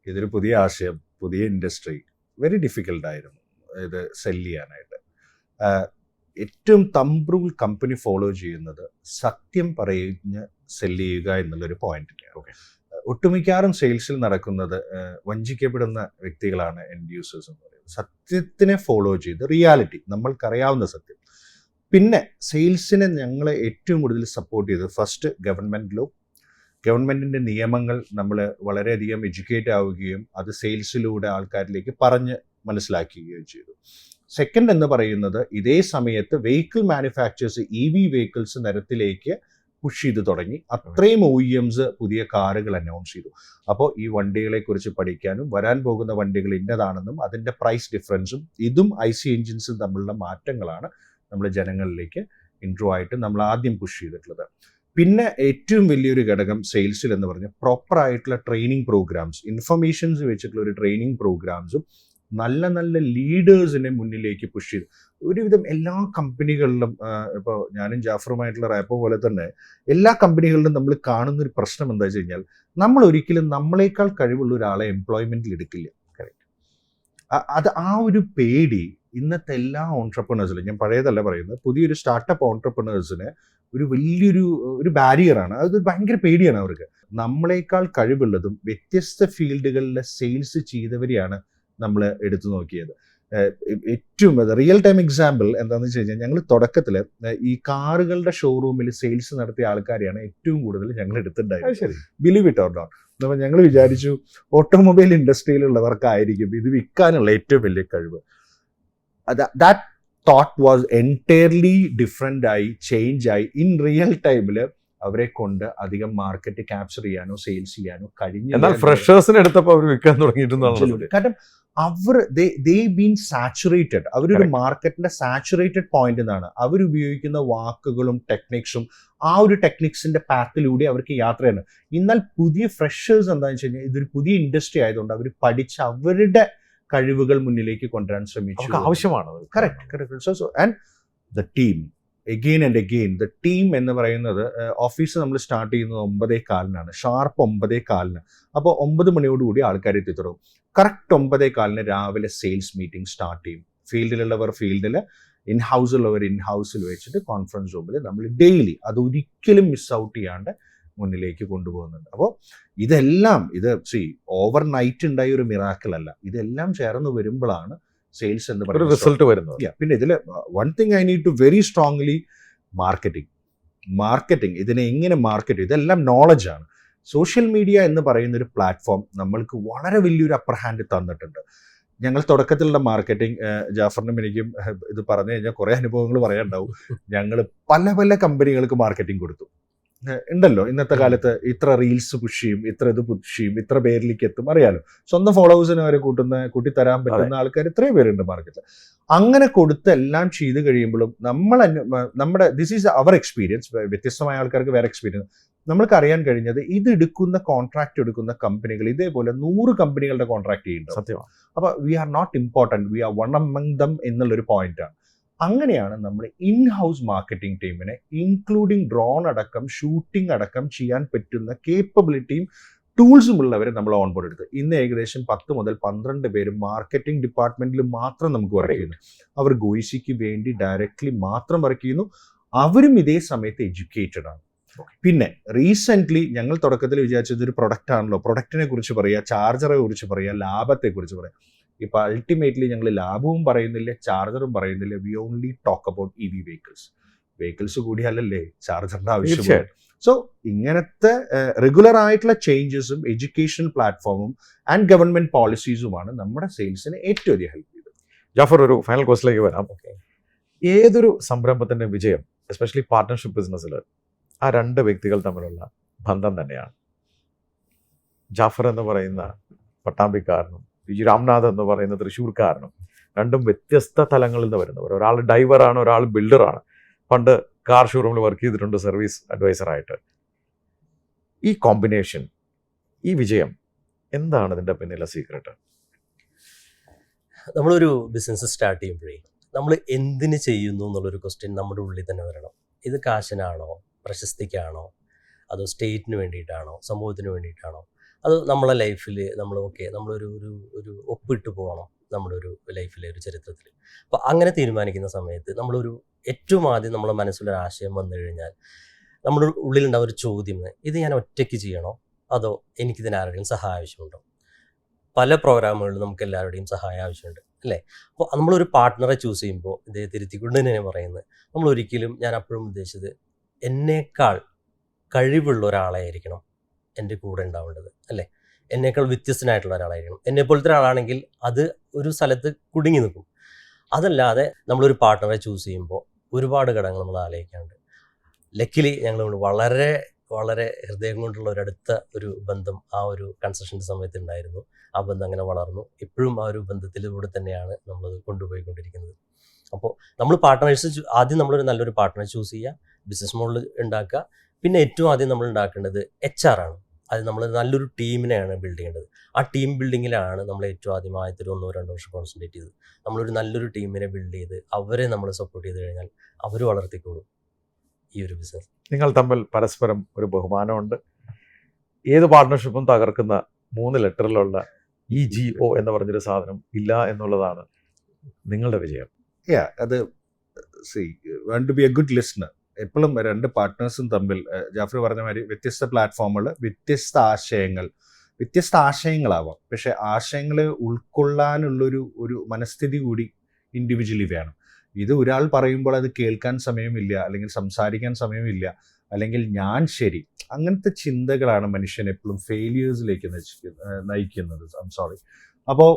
ഇതൊരു പുതിയ ആശയം, പുതിയ ഇൻഡസ്ട്രി, വെരി ഡിഫിക്കൽട്ടായിരുന്നു ഇത് സെല് ചെയ്യാനായിട്ട്. ഏറ്റവും തമ്പ് റൂൾ കമ്പനി ഫോളോ ചെയ്യുന്നത് സത്യം പറഞ്ഞ് സെല് ചെയ്യുക എന്നുള്ളൊരു പോയിന്റിലാണ്. ഒട്ടുമിക്കാറും സെയിൽസിൽ നടക്കുന്നത് വഞ്ചിക്കപ്പെടുന്ന വ്യക്തികളാണ് എൻഡ് യൂസേഴ്സ് എന്ന് പറയുന്നത്. സത്യത്തിനെ ഫോളോ ചെയ്ത് റിയാലിറ്റി, നമ്മൾക്കറിയാവുന്ന സത്യം. പിന്നെ സെയിൽസിനെ ഞങ്ങളെ ഏറ്റവും കൂടുതൽ സപ്പോർട്ട് ചെയ്തത് ഫസ്റ്റ് ഗവൺമെൻറ്റിൻ്റെ നിയമങ്ങൾ നമ്മൾ വളരെയധികം എഡ്യൂക്കേറ്റ് ആവുകയും അത് സെയിൽസിലൂടെ ആൾക്കാരിലേക്ക് പറഞ്ഞ് മനസ്സിലാക്കുകയും ചെയ്തു. സെക്കൻഡ് എന്ന് പറയുന്നത് ഇതേ സമയത്ത് വെഹിക്കിൾ മാനുഫാക്ചേഴ്സ് EV വെഹിക്കിൾസ് നിരത്തിലേക്ക് പുഷ് ചെയ്ത് തുടങ്ങി. അത്രയും OEMs പുതിയ കാറുകൾ അനൗൺസ് ചെയ്തു. അപ്പോൾ ഈ വണ്ടികളെക്കുറിച്ച് പഠിക്കാനും വരാൻ പോകുന്ന വണ്ടികൾ ഇന്നതാണെന്നും അതിൻ്റെ പ്രൈസ് ഡിഫറൻസും ഇതും IC എൻജിൻസും തമ്മിലുള്ള മാറ്റങ്ങളാണ് നമ്മൾ ജനങ്ങളിലേക്ക് ഇൻട്രോ ആയിട്ട് നമ്മൾ ആദ്യം പുഷ് ചെയ്തിട്ടുള്ളത്. പിന്നെ ഏറ്റവും വലിയൊരു ഘടകം സെയിൽസിൽ എന്ന് പറഞ്ഞാൽ പ്രോപ്പർ ആയിട്ടുള്ള ട്രെയിനിങ് പ്രോഗ്രാംസ്, ഇൻഫർമേഷൻസ് വെച്ചിട്ടുള്ള ഒരു ട്രെയിനിങ് പ്രോഗ്രാംസും നല്ല നല്ല ലീഡേഴ്സിനെ മുന്നിലേക്ക് പുഷ് ചെയ്തു. ഒരുവിധം എല്ലാ കമ്പനികളിലും, ഇപ്പോൾ ഞാനും ജാഫറുമായിട്ടുള്ള റാപ്പോ പോലെ തന്നെ എല്ലാ കമ്പനികളിലും നമ്മൾ കാണുന്നൊരു പ്രശ്നം എന്താ വെച്ച് കഴിഞ്ഞാൽ നമ്മൾ ഒരിക്കലും നമ്മളെക്കാൾ കഴിവുള്ള ഒരാളെ എംപ്ലോയ്മെൻറ്റിൽ എടുക്കില്ല. അത് ആ ഒരു പേടി ഇന്നത്തെ എല്ലാ ഓൺട്രപ്രണേഴ്സിലും, ഞാൻ പഴയതല്ല പറയുന്നത്, പുതിയൊരു സ്റ്റാർട്ടപ്പ് ഓൺട്രപ്രണേഴ്സിന് ഒരു വലിയൊരു ബാരിയറാണ്. അത് ഭയങ്കര പേടിയാണ് അവർക്ക്. നമ്മളെക്കാൾ കഴിവുള്ളതും വ്യത്യസ്ത ഫീൽഡുകളിലെ സെയിൽസ് ചെയ്തവരെയാണ് നമ്മൾ എടുത്തു നോക്കിയത്. ഏറ്റവും റിയൽ ടൈം എക്സാമ്പിൾ എന്താണെന്ന് വെച്ച് കഴിഞ്ഞാൽ, ഞങ്ങൾ തുടക്കത്തിൽ ഈ കാറുകളുടെ ഷോറൂമിൽ സെയിൽസ് നടത്തിയ ആൾക്കാരെയാണ് ഏറ്റവും കൂടുതൽ ഞങ്ങൾ എടുത്തിട്ടുണ്ടായിരുന്നത്. Believe it or not. അപ്പോൾ ഞങ്ങൾ വിചാരിച്ചു ഓട്ടോമൊബൈൽ ഇൻഡസ്ട്രിയിലുള്ളവർക്കായിരിക്കും ഇത് വിൽക്കാനുള്ള ഏറ്റവും വലിയ കഴിവ്. That thought was entirely different ആയി, ചേഞ്ച് ആയി. ഇൻ റിയൽ ടൈമിൽ അവരെ കൊണ്ട് അധികം മാർക്കറ്റ് ക്യാപ്ചർ ചെയ്യാനോ സെയിൽസ് ചെയ്യാനോ കഴിഞ്ഞു. എന്നാൽ ഫ്രഷേഴ്സിനെ എടുത്തപ്പോൾ അവർ വിൽക്കാൻ തുടങ്ങിയിട്ടുണ്ടെന്നുള്ളത്. കാരണം അവർ ദേ ബീൻ സാച്ചുറേറ്റഡ്. അവരൊരു മാർക്കറ്റിന്റെ സാച്ചുറേറ്റഡ് പോയിന്റ് എന്നാണ് അവരുപയോഗിക്കുന്ന വാക്കുകളും ടെക്നിക്സും. ആ ഒരു ടെക്നിക്സിന്റെ പാത്തിലൂടെ അവർക്ക് യാത്ര ചെയ്യണം. എന്നാൽ പുതിയ ഫ്രഷേഴ്സ് എന്താണെന്ന് വെച്ച് കഴിഞ്ഞാൽ ഇതൊരു പുതിയ ഇൻഡസ്ട്രി ആയതുകൊണ്ട് അവർ പഠിച്ച് അവരുടെ കഴിവുകൾ മുന്നിലേക്ക് കൊണ്ടുവരാൻ ശ്രമിച്ചു. ആവശ്യമാണ്. Correct. So and the team again and again the team എന്ന് പറയുന്നത്, ഓഫീസ് നമ്മൾ സ്റ്റാർട്ട് ചെയ്യുന്നത് 9:15 ഷാർപ്പ് 9:15. അപ്പോൾ 9 മണിയോടുകൂടി ആൾക്കാർ എത്തി തുടങ്ങും. കറക്റ്റ് 9:15 രാവിലെ സെയിൽസ് മീറ്റിംഗ് സ്റ്റാർട്ട് ചെയ്യും. ഫീൽഡിലുള്ളവർ ഫീൽഡിൽ, ഇൻഹൗസിലുള്ളവർ ഇൻഹൗസിൽ വെച്ചിട്ട് കോൺഫറൻസ് റൂമിൽ നമ്മൾ ഡെയിലി അതൊരിക്കലും മിസ് ഔട്ട് ചെയ്യാണ്ട് മുന്നിലേക്ക് കൊണ്ടുപോകുന്നുണ്ട്. അപ്പോൾ ഇതെല്ലാം ഓവർ നൈറ്റ് ഉണ്ടായ ഒരു മിറാക്കിൾ അല്ല. ഇതെല്ലാം ചേർന്ന് വരുമ്പോഴാണ് സെയിൽസ് എന്ന് പറയുന്നത് റിസൾട്ട് വരുന്നത്. പിന്നെ ഇതിൽ one thing I need to very strongly, marketing ഇതിനെ എങ്ങനെ മാർക്കറ്റ്, ഇതെല്ലാം നോളജാണ്. സോഷ്യൽ മീഡിയ എന്ന് പറയുന്ന ഒരു പ്ലാറ്റ്ഫോം നമ്മൾക്ക് വളരെ വലിയൊരു അപ്പർ ഹാൻഡ് തന്നിട്ടുണ്ട്. ഞങ്ങൾ തുടക്കത്തിലുള്ള മാർക്കറ്റിംഗ്, ജാഫറിനും എനിക്കും ഇത് പറഞ്ഞു കഴിഞ്ഞാൽ കുറേ അനുഭവങ്ങൾ പറയാനുണ്ടാവും. ഞങ്ങൾ പല കമ്പനികൾക്ക് മാർക്കറ്റിംഗ് കൊടുത്തു. ഉണ്ടല്ലോ ഇന്നത്തെ കാലത്ത് ഇത്ര റീൽസ് പുഷ് ചെയ്യും, ഇത്ര ഇത് പുഷ് ചെയ്യും, ഇത്ര പേരിലേക്ക് എത്തും, അറിയാലോ. സ്വന്തം ഫോളോവേഴ്സിനെ വരെ കൂട്ടിത്തരാൻ പറ്റുന്ന ആൾക്കാർ ഇത്രയും പേരുണ്ട് മാർക്കറ്റിൽ. അങ്ങനെ കൊടുത്ത് എല്ലാം ചെയ്ത് കഴിയുമ്പോഴും നമ്മുടെ ദിസ് ഈസ് അവർ എക്സ്പീരിയൻസ്. വ്യത്യസ്തമായ ആൾക്കാർക്ക് വേറെ എക്സ്പീരിയൻസ്. നമ്മൾക്ക് അറിയാൻ കഴിഞ്ഞത് ഇത് എടുക്കുന്ന കോൺട്രാക്ട് എടുക്കുന്ന കമ്പനികൾ ഇതേപോലെ 100 കമ്പനികളുടെ കോൺട്രാക്ട് ചെയ്യുന്നുണ്ട്. സത്യമാണ്. അപ്പോൾ we are not important, we are one among them എന്നുള്ളൊരു പോയിന്റാണ്. അങ്ങനെയാണ് നമ്മൾ ഇൻ ഹൗസ് മാർക്കറ്റിംഗ് ടീമിനെ ഇൻക്ലൂഡിങ് ഡ്രോൺ അടക്കം ഷൂട്ടിംഗ് അടക്കം ചെയ്യാൻ പറ്റുന്ന കേപ്പബിലിറ്റിയും ടൂൾസും ഉള്ളവരെ നമ്മൾ ഓൺ ബോർഡ് എടുത്ത് ഇന്ന് ഏകദേശം 10 മുതൽ 12 പേര് മാർക്കറ്റിംഗ് ഡിപ്പാർട്ട്മെന്റിൽ മാത്രം നമുക്ക് വർക്ക് ചെയ്യുന്നു. അവർ ഗോയിസിക്ക് വേണ്ടി ഡയറക്റ്റ്ലി മാത്രം വർക്ക് ചെയ്യുന്നു. അവരും ഇതേ സമയത്ത് എഡ്യൂക്കേറ്റഡ് ആണ്. പിന്നെ റീസെൻ്റ്ലി ഞങ്ങൾ തുടക്കത്തിൽ വിചാരിച്ചത് ഒരു പ്രൊഡക്റ്റ് ആണല്ലോ, പ്രൊഡക്റ്റിനെ കുറിച്ച് പറയുക, ചാർജറെ കുറിച്ച് പറയുക, ലാഭത്തെ കുറിച്ച് പറയുക. ഇപ്പൊ അൾട്ടിമേറ്റ്ലി ഞങ്ങൾ ലാഭവും പറയുന്നില്ല, ചാർജറും പറയുന്നില്ല. V only talk about EV vehicles കൂടിയല്ലേ ചാർജറിന്റെ ആവശ്യം. സോ ഇങ്ങനത്തെ റെഗുലർ ആയിട്ടുള്ള ചേഞ്ചസും എഡ്യൂക്കേഷൻ പ്ലാറ്റ്ഫോമും ആൻഡ് ഗവൺമെന്റ് പോളിസീസുമാണ് നമ്മുടെ സെയിൽസിനെ ഏറ്റവും അധികം ഹെൽപ്പ് ചെയ്തത്. ജാഫർ, ഒരു ഫൈനൽ ക്വസ്റ്റിലേക്ക് വരാം. ഏതൊരു സംരംഭത്തിന്റെ വിജയം, എസ്പെഷ്യലി പാർട്ട്ണർഷിപ്പ് ബിസിനസ്സിൽ, ആ 2 വ്യക്തികൾ തമ്മിലുള്ള ബന്ധം തന്നെയാണ്. ജാഫർ എന്ന് പറയുന്ന പട്ടാമ്പിക്കാരനും രാംനാഥ് എന്ന് പറയുന്ന തൃശ്ശൂർക്കാരനും രണ്ടും വ്യത്യസ്ത തലങ്ങളിൽ നിന്ന് വരുന്നവർ. ഒരാൾ ഡൈവറാണ്, ഒരാൾ ബിൽഡറാണ്. പണ്ട് കാർ ഷോറൂമിൽ വർക്ക് ചെയ്തിട്ടുണ്ട് സർവീസ് അഡ്വൈസറായിട്ട്. ഈ കോമ്പിനേഷൻ, ഈ വിജയം എന്താണ് ഇതിൻ്റെ പിന്നിലെ സീക്രട്ട്? നമ്മളൊരു ബിസിനസ് സ്റ്റാർട്ട് ചെയ്യുമ്പോഴേ നമ്മൾ എന്തിന് ചെയ്യുന്നു എന്നുള്ളൊരു ക്വസ്റ്റ്യൻ നമ്മുടെ ഉള്ളിൽ തന്നെ വരണം. ഇത് കാശിനാണോ, പ്രശസ്തിക്കാണോ, അതോ സ്റ്റേറ്റിന് വേണ്ടിയിട്ടാണോ, സമൂഹത്തിന് വേണ്ടിയിട്ടാണോ, അത് നമ്മളെ ലൈഫിൽ നമ്മളൊരു ഒരു ഒപ്പിട്ട് പോകണം നമ്മുടെ ഒരു ലൈഫിലെ ഒരു ചരിത്രത്തിൽ. അപ്പോൾ അങ്ങനെ തീരുമാനിക്കുന്ന സമയത്ത് നമ്മളൊരു ഏറ്റവും ആദ്യം നമ്മുടെ മനസ്സിലൊരു ആശയം വന്നു കഴിഞ്ഞാൽ നമ്മുടെ ഉള്ളിലുണ്ടാവുന്ന ഒരു ചോദ്യം, ഇത് ഞാൻ ഒറ്റയ്ക്ക് ചെയ്യണോ അതോ എനിക്കിതിന് ആരുടെയും സഹായം ആവശ്യമുണ്ടോ? പല പ്രോഗ്രാമുകളിലും നമുക്ക് എല്ലാവരുടെയും സഹായം ആവശ്യമുണ്ട് അല്ലേ? അപ്പോൾ നമ്മളൊരു പാർട്ട്ണറെ ചൂസ് ചെയ്യുമ്പോൾ ഇതേ തിരുത്തിക്കൊണ്ട് തന്നെ പറയുന്നത്, നമ്മൾ ഒരിക്കലും, ഞാൻ അപ്പോഴും ഉദ്ദേശിച്ചത്, എന്നേക്കാൾ കഴിവുള്ള ഒരാളായിരിക്കണം എൻ്റെ കൂടെ ഉണ്ടാവേണ്ടത് അല്ലേ? എന്നേക്കാൾ വ്യത്യസ്തനായിട്ടുള്ള ഒരാളായിരിക്കണം. എന്നെപ്പോലത്തെ ഒരാളാണെങ്കിൽ അത് ഒരു സ്ഥലത്ത് കുടുങ്ങി നിൽക്കും. അതല്ലാതെ നമ്മളൊരു പാർട്ട്ണറെ ചൂസ് ചെയ്യുമ്പോൾ ഒരുപാട് ഘടകങ്ങൾ നമ്മൾ ആലോചിക്കാറുണ്ട്. ലക്കിലി ഞങ്ങൾ വളരെ വളരെ ഹൃദയം കൊണ്ടുള്ള ഒരടുത്ത ഒരു ബന്ധം ആ ഒരു കൺസ്ട്രക്ഷൻ്റെ സമയത്ത് ഉണ്ടായിരുന്നു. ആ ബന്ധം അങ്ങനെ വളർന്നു. ഇപ്പോഴും ആ ഒരു ബന്ധത്തിലൂടെ തന്നെയാണ് നമ്മളത് കൊണ്ടുപോയിക്കൊണ്ടിരിക്കുന്നത്. അപ്പോൾ നമ്മൾ ആദ്യം നമ്മളൊരു നല്ലൊരു പാർട്ട്ണറെ ചൂസ് ചെയ്യുക, ബിസിനസ് മോഡൽ ഉണ്ടാക്കുക. പിന്നെ ഏറ്റവും ആദ്യം നമ്മൾ ഉണ്ടാക്കേണ്ടത് HR ആണ്. അത് നമ്മൾ നല്ലൊരു ടീമിനെയാണ് ബിൽഡ് ചെയ്യേണ്ടത്. ആ ടീം ബിൽഡിങ്ങിലാണ് നമ്മൾ ഏറ്റവും ആദ്യമായിട്ട് ഒരു 1-2 വർഷം കോൺസെൻട്രേറ്റ് ചെയ്ത് നമ്മളൊരു നല്ലൊരു ടീമിനെ ബിൽഡ് ചെയ്ത് അവരെ നമ്മൾ സപ്പോർട്ട് ചെയ്ത് കഴിഞ്ഞാൽ അവർ വളർത്തിക്കോളും ഈ ഒരു ബിസിനസ്. നിങ്ങൾ തമ്മിൽ പരസ്പരം ഒരു ബഹുമാനമുണ്ട്. ഏത് പാർട്ട്ണർഷിപ്പും തകർക്കുന്ന 3 ലെറ്ററിലുള്ള EGO എന്ന് പറഞ്ഞൊരു സാധനം ഇല്ല എന്നുള്ളതാണ് നിങ്ങളുടെ വിജയം. അത് want to be a good listener. എപ്പോഴും 2 പാർട്ട്നേഴ്സും തമ്മിൽ ജാഫർ പറഞ്ഞ മാതിരി വ്യത്യസ്ത പ്ലാറ്റ്ഫോമുകൾ, വ്യത്യസ്ത ആശയങ്ങളാവാം. പക്ഷെ ആശയങ്ങൾ ഉൾക്കൊള്ളാനുള്ളൊരു മനസ്ഥിതി കൂടി ഇൻഡിവിജ്വലി വേണം. ഇത് ഒരാൾ പറയുമ്പോൾ അത് കേൾക്കാൻ സമയമില്ല, അല്ലെങ്കിൽ സംസാരിക്കാൻ സമയമില്ല, അല്ലെങ്കിൽ ഞാൻ ശരി, അങ്ങനത്തെ ചിന്തകളാണ് മനുഷ്യൻ എപ്പോഴും ഫെയിലിയേഴ്സിലേക്ക് നയിക്കുന്നത്. സോറി. അപ്പോൾ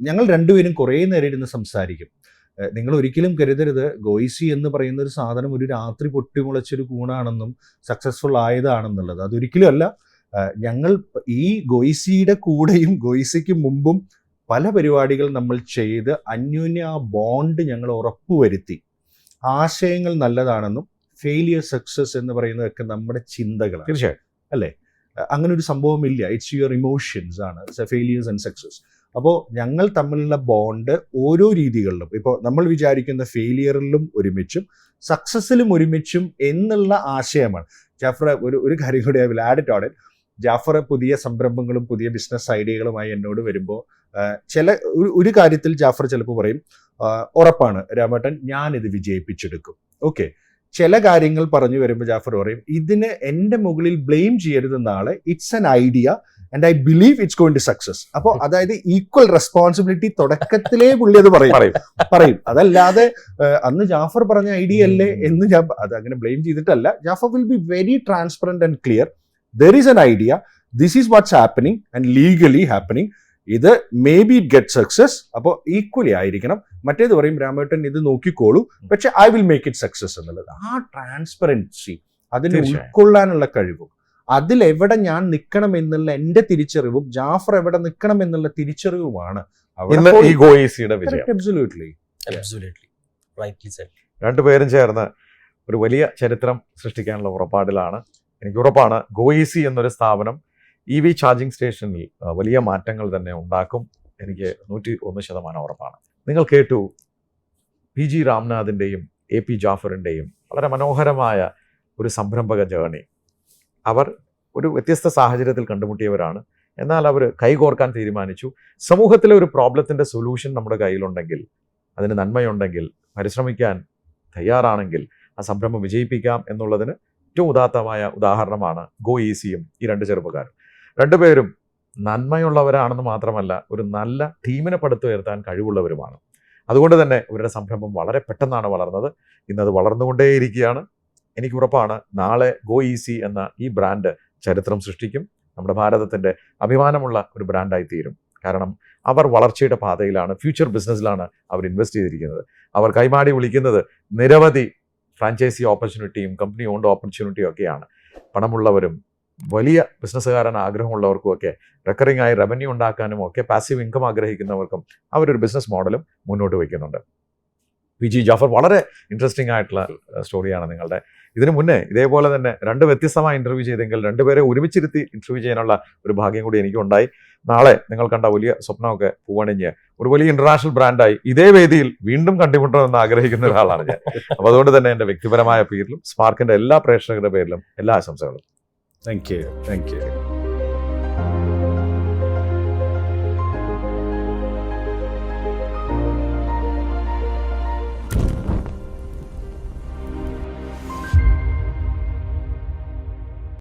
ഞങ്ങൾ 2 പേരും കുറേ നേരം ഇരുന്ന് സംസാരിക്കും. നിങ്ങൾ ഒരിക്കലും കരുതരുത് ഗോയിസി എന്ന് പറയുന്ന ഒരു സാധനം ഒരു രാത്രി പൊട്ടിമുളച്ചൊരു കൂണാണെന്നും സക്സസ്ഫുൾ ആയതാണെന്നുള്ളത്. അതൊരിക്കലും അല്ല. ഞങ്ങൾ ഈ ഗോയിസിയുടെ കൂടെയും ഗോയിസിക്ക് മുമ്പും പല പരിപാടികൾ നമ്മൾ ചെയ്ത് അന്യോന്യ ആ ബോണ്ട് ഞങ്ങൾ ഉറപ്പുവരുത്തി. ആശയങ്ങൾ നല്ലതാണെന്നും ഫെയിലിയർ സക്സസ് എന്ന് പറയുന്നതൊക്കെ നമ്മുടെ ചിന്തകളാണ്. തീർച്ചയായും അല്ലേ? അങ്ങനെ ഒരു സംഭവമില്ല. ഇറ്റ്സ് യുവർ ഇമോഷൻസ് ആണ് ഫെയിലിയേഴ്സ് ആൻഡ് സക്സസ്. അപ്പോൾ ഞങ്ങൾ തമ്മിലുള്ള ബോണ്ട് ഓരോ രീതികളിലും, ഇപ്പോൾ നമ്മൾ വിചാരിക്കുന്ന ഫെയിലിയറിലും ഒരുമിച്ചും സക്സസ്സിലും ഒരുമിച്ചും എന്നുള്ള ആശയമാണ്. ജാഫർ ഒരു കാര്യം കൂടി I will add it on it. Jafar പുതിയ സംരംഭങ്ങളും പുതിയ ബിസിനസ് ഐഡിയകളുമായി എന്നോട് വരുമ്പോൾ ഒരു കാര്യത്തിൽ ജാഫർ ചിലപ്പോൾ പറയും, ഉറപ്പാണ് രാമേട്ടൻ ഞാനിത് വിജയിപ്പിച്ചെടുക്കും. ഓക്കെ. ചില കാര്യങ്ങൾ പറഞ്ഞു വരുമ്പോൾ ജാഫർ പറയും, ഇതിന് എൻ്റെ മുകളിൽ ബ്ലെയിം ചെയ്യരുതെന്ന ആളെ, it's an idea and I believe it's going to success. അപ്പോൾ അതായത് ഈക്വൽ റെസ്പോൺസിബിലിറ്റി തുടക്കത്തിലേ പുള്ളി അത് പറയും. അതല്ലാതെ അന്ന് ജാഫർ പറഞ്ഞ ഐഡിയ അല്ലേ എന്ന് അത് അങ്ങനെ ബ്ലെയിം ചെയ്തിട്ടല്ല. Jafar will be very transparent and clear. There is an idea, this is what's happening and legally happening. ഇത് may be it get success. അപ്പോൾ ഈക്വലി ആയിരിക്കണം. മറ്റേത് പറയും രാമേട്ടൻ ഇത് നോക്കിക്കോളൂ, പക്ഷെ I will make it success എന്നുള്ളത്. ആ ട്രാൻസ്പെറൻസി, അതിനെ ഉൾക്കൊള്ളാനുള്ള കഴിവും, അതിലെവിടെ ഞാൻ നിൽക്കണം എന്നുള്ള എൻ്റെ തിരിച്ചറിവും ജാഫർ എവിടെ നിൽക്കണം എന്നുള്ള തിരിച്ചറിവുമാണ് രണ്ടുപേരും ചേർന്ന് ഒരു വലിയ ചരിത്രം സൃഷ്ടിക്കാനുള്ള പുറപ്പാടിലാണ്. എനിക്ക് ഉറപ്പാണ് ഗോഇസി എന്നൊരു സ്ഥാപനം EV ചാർജിങ് സ്റ്റേഷനിൽ വലിയ മാറ്റങ്ങൾ തന്നെ ഉണ്ടാക്കും. എനിക്ക് 101% ഉറപ്പാണ്. നിങ്ങൾ കേട്ടു PG രാംനാഥിൻ്റെയും AP ജാഫറിൻ്റെയും വളരെ മനോഹരമായ ഒരു സംരംഭക ജേണി. അവർ ഒരു വ്യത്യസ്ത സാഹചര്യത്തിൽ കണ്ടുമുട്ടിയവരാണ്. എന്നാൽ അവർ കൈകോർക്കാൻ തീരുമാനിച്ചു. സമൂഹത്തിലെ ഒരു പ്രോബ്ലത്തിൻ്റെ സൊല്യൂഷൻ നമ്മുടെ കയ്യിലുണ്ടെങ്കിൽ, അതിന് നന്മയുണ്ടെങ്കിൽ, പരിശ്രമിക്കാൻ തയ്യാറാണെങ്കിൽ ആ സംരംഭം വിജയിപ്പിക്കാം എന്നുള്ളതിന് ഏറ്റവും ഉദാത്തമായ ഉദാഹരണമാണ് ഗോഇസിയും ഈ രണ്ട് ചെറുപ്പക്കാരും. രണ്ടുപേരും നന്മയുള്ളവരാണെന്ന് മാത്രമല്ല, ഒരു നല്ല ടീമിനെ പടുത്തുയർത്താൻ കഴിവുള്ളവരുമാണ്. അതുകൊണ്ട് തന്നെ ഇവരുടെ സംരംഭം വളരെ പെട്ടെന്നാണ് വളർന്നത്. ഇന്നത് വളർന്നുകൊണ്ടേയിരിക്കുകയാണ്. എനിക്ക് ഉറപ്പാണ് നാളെ ഗോഇസി എന്ന ഈ ബ്രാൻഡ് ചരിത്രം സൃഷ്ടിക്കും. നമ്മുടെ ഭാരതത്തിൻ്റെ അഭിമാനമുള്ള ഒരു ബ്രാൻഡായി തീരും. കാരണം അവർ വളർച്ചയുടെ പാതയിലാണ്, ഫ്യൂച്ചർ ബിസിനസ്സിലാണ് അവർ ഇൻവെസ്റ്റ് ചെയ്തിരിക്കുന്നത്. അവർ കൈമാടി വിളിക്കുന്നത് നിരവധി ഫ്രാഞ്ചൈസി ഓപ്പർച്യൂണിറ്റിയും കമ്പനി ഓൺഡ് ഓപ്പർച്യൂണിറ്റിയും ഒക്കെയാണ്. പണമുള്ളവരും വലിയ ബിസിനസ്സുകാരൻ ആഗ്രഹമുള്ളവർക്കും ഒക്കെ റെക്കറിംഗ് ആയി റവന്യൂ ഉണ്ടാക്കാനും ഒക്കെ പാസീവ് ഇൻകം ആഗ്രഹിക്കുന്നവർക്കും അവരൊരു ബിസിനസ് മോഡലും മുന്നോട്ട് വയ്ക്കുന്നുണ്ട്. PG ജാഫർ, വളരെ ഇൻട്രസ്റ്റിംഗ് ആയിട്ടുള്ള സ്റ്റോറിയാണ് നിങ്ങളുടെ. ഇതിനു മുന്നേ ഇതേപോലെ തന്നെ രണ്ട് വ്യത്യസ്തമായ ഇൻ്റർവ്യൂ ചെയ്തെങ്കിൽ രണ്ടുപേരെ ഒരുമിച്ചിരുത്തി ഇൻ്റർവ്യൂ ചെയ്യാനുള്ള ഒരു ഭാഗ്യം കൂടി എനിക്കുണ്ടായി. നാളെ നിങ്ങൾ കണ്ട വലിയ സ്വപ്നമൊക്കെ പൂവണിഞ്ഞ് ഒരു വലിയ ഇന്റർനാഷണൽ ബ്രാൻഡായി ഇതേ വേദിയിൽ വീണ്ടും കണ്ടുമുട്ടണമെന്ന് ആഗ്രഹിക്കുന്ന ഒരാളാണ് ഞാൻ. അപ്പോൾ അതുകൊണ്ട് തന്നെ എൻ്റെ വ്യക്തിപരമായ പേരിലും സ്പാർക്കിൻ്റെ എല്ലാ പ്രേക്ഷകരുടെ പേരിലും എല്ലാ ആശംസകളും. Thank you.